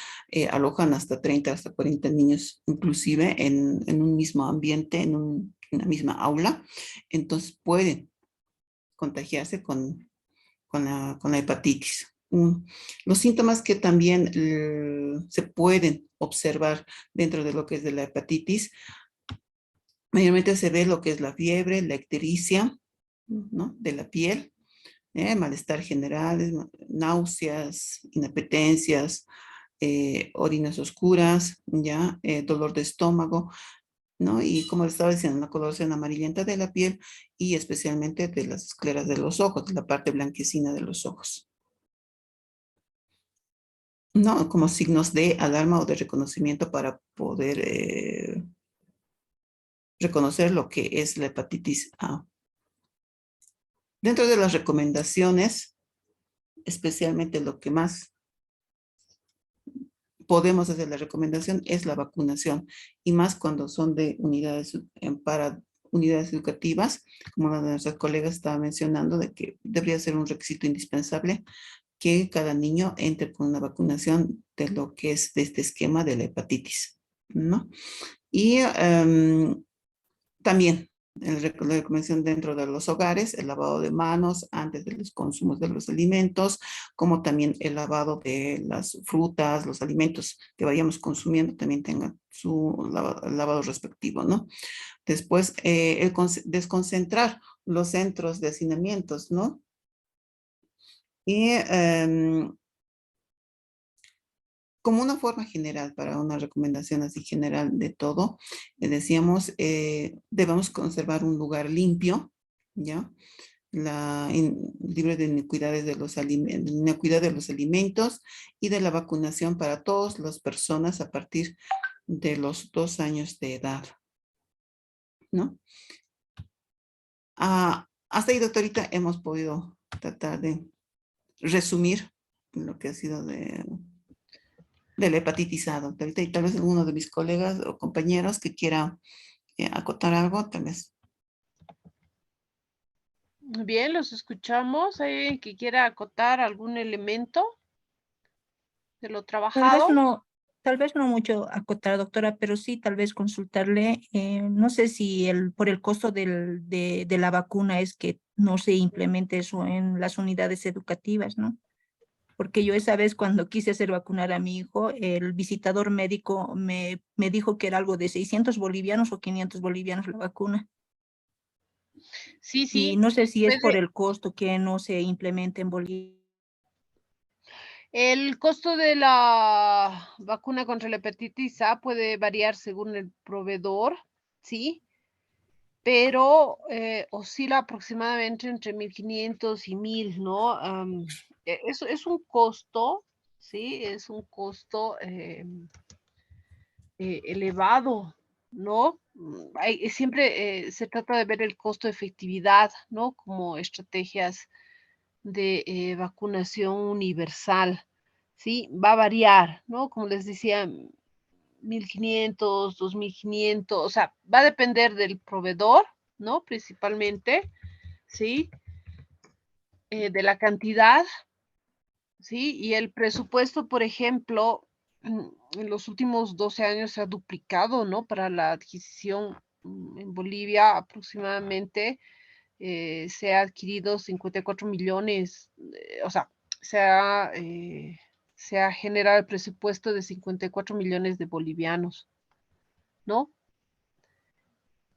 alojan hasta 30, hasta 40 niños inclusive en un mismo ambiente, en una misma aula. Entonces pueden contagiarse con la hepatitis. Los síntomas que también se pueden observar dentro de lo que es de la hepatitis, mayormente se ve lo que es la fiebre, la ictericia, ¿no? De la piel, malestar general, náuseas, inapetencias, orinas oscuras, ya, dolor de estómago, ¿no? Y como les estaba diciendo, una coloración amarillenta de la piel y especialmente de las escleras de los ojos, de la parte blanquecina de los ojos. ¿No? Como signos de alarma o de reconocimiento para poder reconocer lo que es la hepatitis A. Dentro de las recomendaciones, especialmente lo que más podemos hacer la recomendación es la vacunación, y más cuando son de unidades para unidades educativas, como una de nuestras colegas estaba mencionando, de que debería ser un requisito indispensable que cada niño entre con una vacunación de lo que es de este esquema de la hepatitis, ¿no? Y también la recomendación dentro de los hogares, el lavado de manos antes de los consumos de los alimentos, como también el lavado de las frutas, los alimentos que vayamos consumiendo también tengan su lavado respectivo, ¿no? Después, desconcentrar los centros de hacinamientos, ¿no? Y como una forma general, para una recomendación así general de todo, decíamos, debemos conservar un lugar limpio, ¿ya? Libre de iniquidades de los iniquidad de los alimentos y de la vacunación para todas las personas a partir de los 2 años de edad, ¿no? Hasta ahí, doctorita, hemos podido tratar de resumir lo que ha sido de la hepatitis A, doctorita, y tal vez alguno de mis colegas o compañeros que quiera acotar algo, tal vez. Bien, los escuchamos. ¿Hay alguien que quiera acotar algún elemento de lo trabajado? Tal vez no mucho acotar, doctora, pero sí tal vez consultarle. No sé si por el costo de la vacuna es que no se implemente eso en las unidades educativas, ¿no? Porque yo esa vez cuando quise hacer vacunar a mi hijo, el visitador médico me dijo que era algo de 600 bolivianos o 500 bolivianos la vacuna. Sí, Y sí. no sé si es por Puede, el costo que no se implemente en Bolivia. el costo de la vacuna contra la hepatitis A puede variar según el proveedor, ¿sí? Pero oscila aproximadamente entre 1.500 y 1.000, ¿no? Eso es un costo, ¿sí? Es un costo elevado, ¿no? Siempre se trata de ver el costo-efectividad, ¿no? Como estrategias de vacunación universal, ¿sí? Va a variar, ¿no? Como les decía, 1.500, 2.500, o sea, va a depender del proveedor, ¿no? Principalmente, ¿sí? De la cantidad, ¿sí? Y el presupuesto, por ejemplo, en los últimos 12 años se ha duplicado, ¿no? Para la adquisición en Bolivia aproximadamente se ha adquirido 54 millones, o sea, se ha se ha generado el presupuesto de 54 millones de bolivianos, ¿no?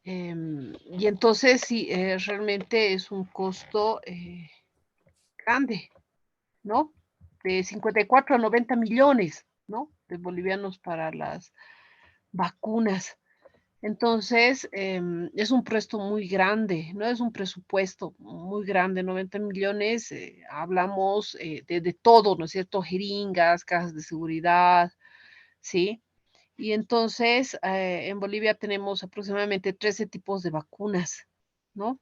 Y entonces sí, realmente es un costo grande, ¿no? De 54 a 90 millones, ¿no? De bolivianos para las vacunas. Entonces, es un presupuesto muy grande, no es un presupuesto muy grande, 90 millones, hablamos de todo, ¿no es cierto? Jeringas, cajas de seguridad, ¿sí? Y entonces, en Bolivia tenemos aproximadamente 13 tipos de vacunas, ¿no?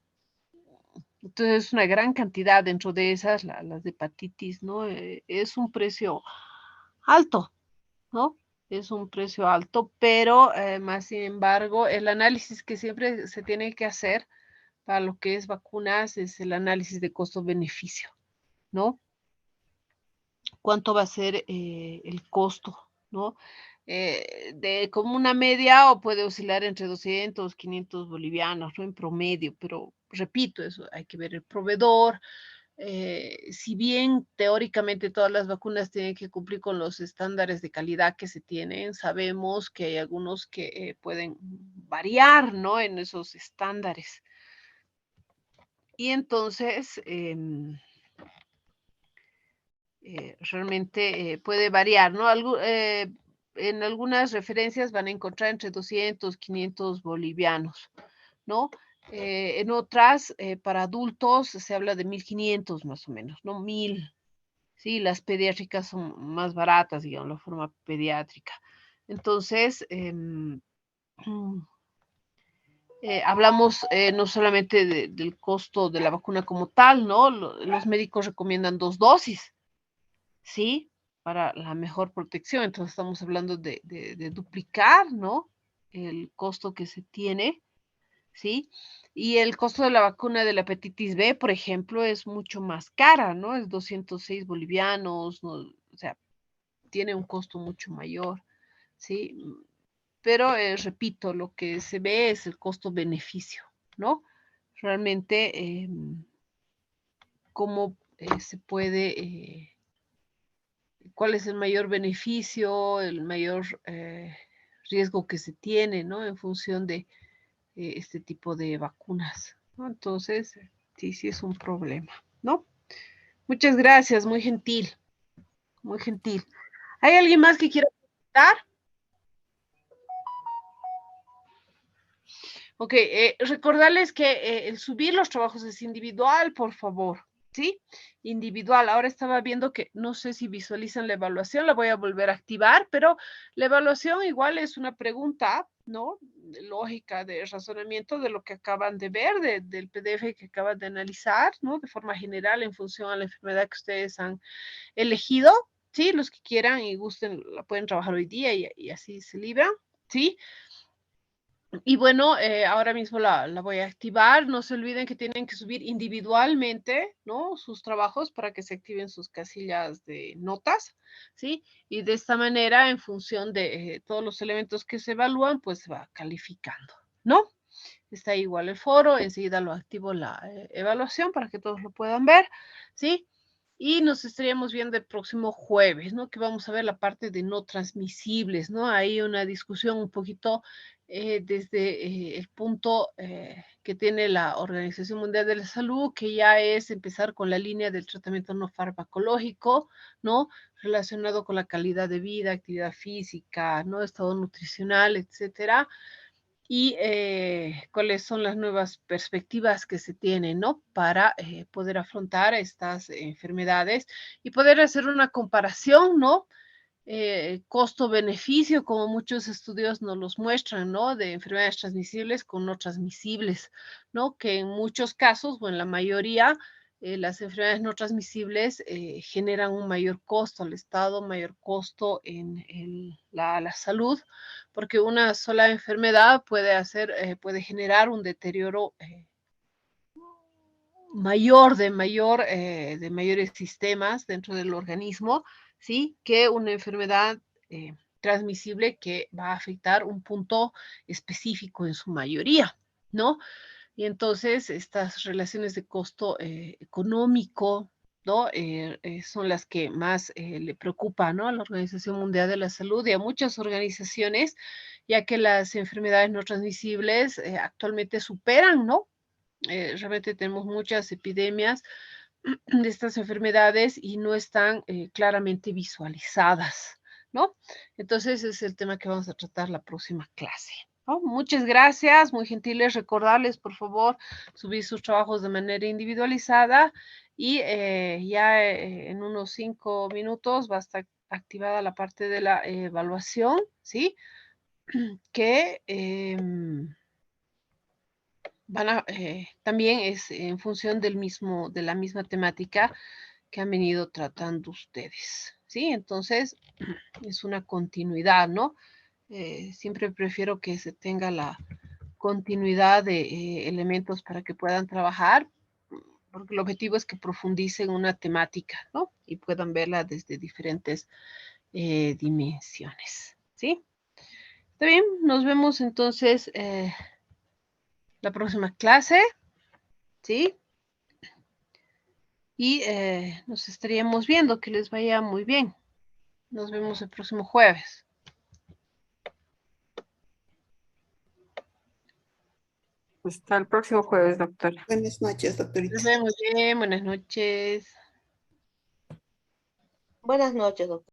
Entonces, es una gran cantidad dentro de esas, las de hepatitis, ¿no? Es un precio alto, ¿no? Es un precio alto, pero más sin embargo, el análisis que siempre se tiene que hacer para lo que es vacunas es el análisis de costo-beneficio, ¿no? ¿Cuánto va a ser el costo, ¿no? De como una media o puede oscilar entre 200, 500 bolivianos, ¿no? En promedio, pero repito, eso hay que ver el proveedor, si bien teóricamente todas las vacunas tienen que cumplir con los estándares de calidad que se tienen, sabemos que hay algunos que pueden variar, ¿no? En esos estándares. Y entonces, realmente puede variar, ¿no? En algunas referencias van a encontrar entre 200, 500 bolivianos, ¿no? En otras, para adultos, se habla de 1.500 más o menos, ¿no? 1.000. Sí, las pediátricas son más baratas, digamos, la forma pediátrica. Entonces, hablamos no solamente del costo de la vacuna como tal, ¿no? Los médicos recomiendan 2 dosis, ¿sí? Para la mejor protección. Entonces, estamos hablando de duplicar, ¿no? El costo que se tiene, ¿sí? Y el costo de la vacuna de la hepatitis B, por ejemplo, es mucho más cara, ¿no? Es 206 bolivianos, ¿no? O sea, tiene un costo mucho mayor, ¿sí? Pero, repito, lo que se ve es el costo-beneficio, ¿no? Realmente, cómo se puede, cuál es el mayor beneficio, el mayor riesgo que se tiene, ¿no? En función de este tipo de vacunas, ¿no? Entonces, sí, sí es un problema, ¿no? Muchas gracias, muy gentil, muy gentil. ¿Hay alguien más que quiera preguntar? Ok, recordarles que el subir los trabajos es individual, por favor, ¿sí? Individual. Ahora estaba viendo que no sé si visualizan la evaluación, la voy a volver a activar, pero la evaluación igual es una pregunta, ¿no? Lógica de razonamiento de lo que acaban de ver, del PDF que acaban de analizar, ¿no? De forma general en función a la enfermedad que ustedes han elegido, ¿sí? Los que quieran y gusten la pueden trabajar hoy día y así se libran, ¿sí? Y bueno, ahora mismo la voy a activar. No se olviden que tienen que subir individualmente, ¿no? Sus trabajos para que se activen sus casillas de notas, ¿sí? Y de esta manera, en función de todos los elementos que se evalúan, pues se va calificando, ¿no? Está igual el foro, enseguida lo activo la evaluación para que todos lo puedan ver, ¿sí? Y nos estaríamos viendo el próximo jueves, ¿no? Que vamos a ver la parte de no transmisibles, ¿no? Hay una discusión un poquito desde el punto que tiene la Organización Mundial de la Salud, que ya es empezar con la línea del tratamiento no farmacológico, ¿no? Relacionado con la calidad de vida, actividad física, ¿no? Estado nutricional, etcétera. Y cuáles son las nuevas perspectivas que se tienen, ¿no? Para poder afrontar estas enfermedades y poder hacer una comparación, ¿no? Costo-beneficio, como muchos estudios nos los muestran, ¿no? De enfermedades transmisibles con no transmisibles, ¿no? Que en muchos casos, o en la mayoría, las enfermedades no transmisibles generan un mayor costo al Estado, mayor costo en la salud, porque una sola enfermedad puede generar un deterioro mayor de mayores sistemas dentro del organismo, ¿sí? Que una enfermedad transmisible que va a afectar un punto específico en su mayoría, ¿no? Y entonces estas relaciones de costo económico, ¿no? Son las que más le preocupa, ¿no? A la Organización Mundial de la Salud y a muchas organizaciones, ya que las enfermedades no transmisibles actualmente superan, ¿no? Realmente tenemos muchas epidemias de estas enfermedades y no están claramente visualizadas, ¿no? Entonces es el tema que vamos a tratar la próxima clase. ¿No? Muchas gracias, muy gentiles. Recordarles, por favor, subir sus trabajos de manera individualizada y ya en unos 5 minutos va a estar activada la parte de la evaluación, ¿sí? Que también es en función de la misma temática que han venido tratando ustedes, ¿sí? Entonces, es una continuidad, ¿no? Siempre prefiero que se tenga la continuidad de elementos para que puedan trabajar, porque el objetivo es que profundicen una temática, ¿no? Y puedan verla desde diferentes dimensiones, ¿sí? Está bien, nos vemos entonces la próxima clase, ¿sí? Y nos estaríamos viendo, que les vaya muy bien. Nos vemos el próximo jueves. Hasta el próximo jueves, doctora. Buenas noches, doctorita. Nos vemos bien, buenas noches. Buenas noches, doctor.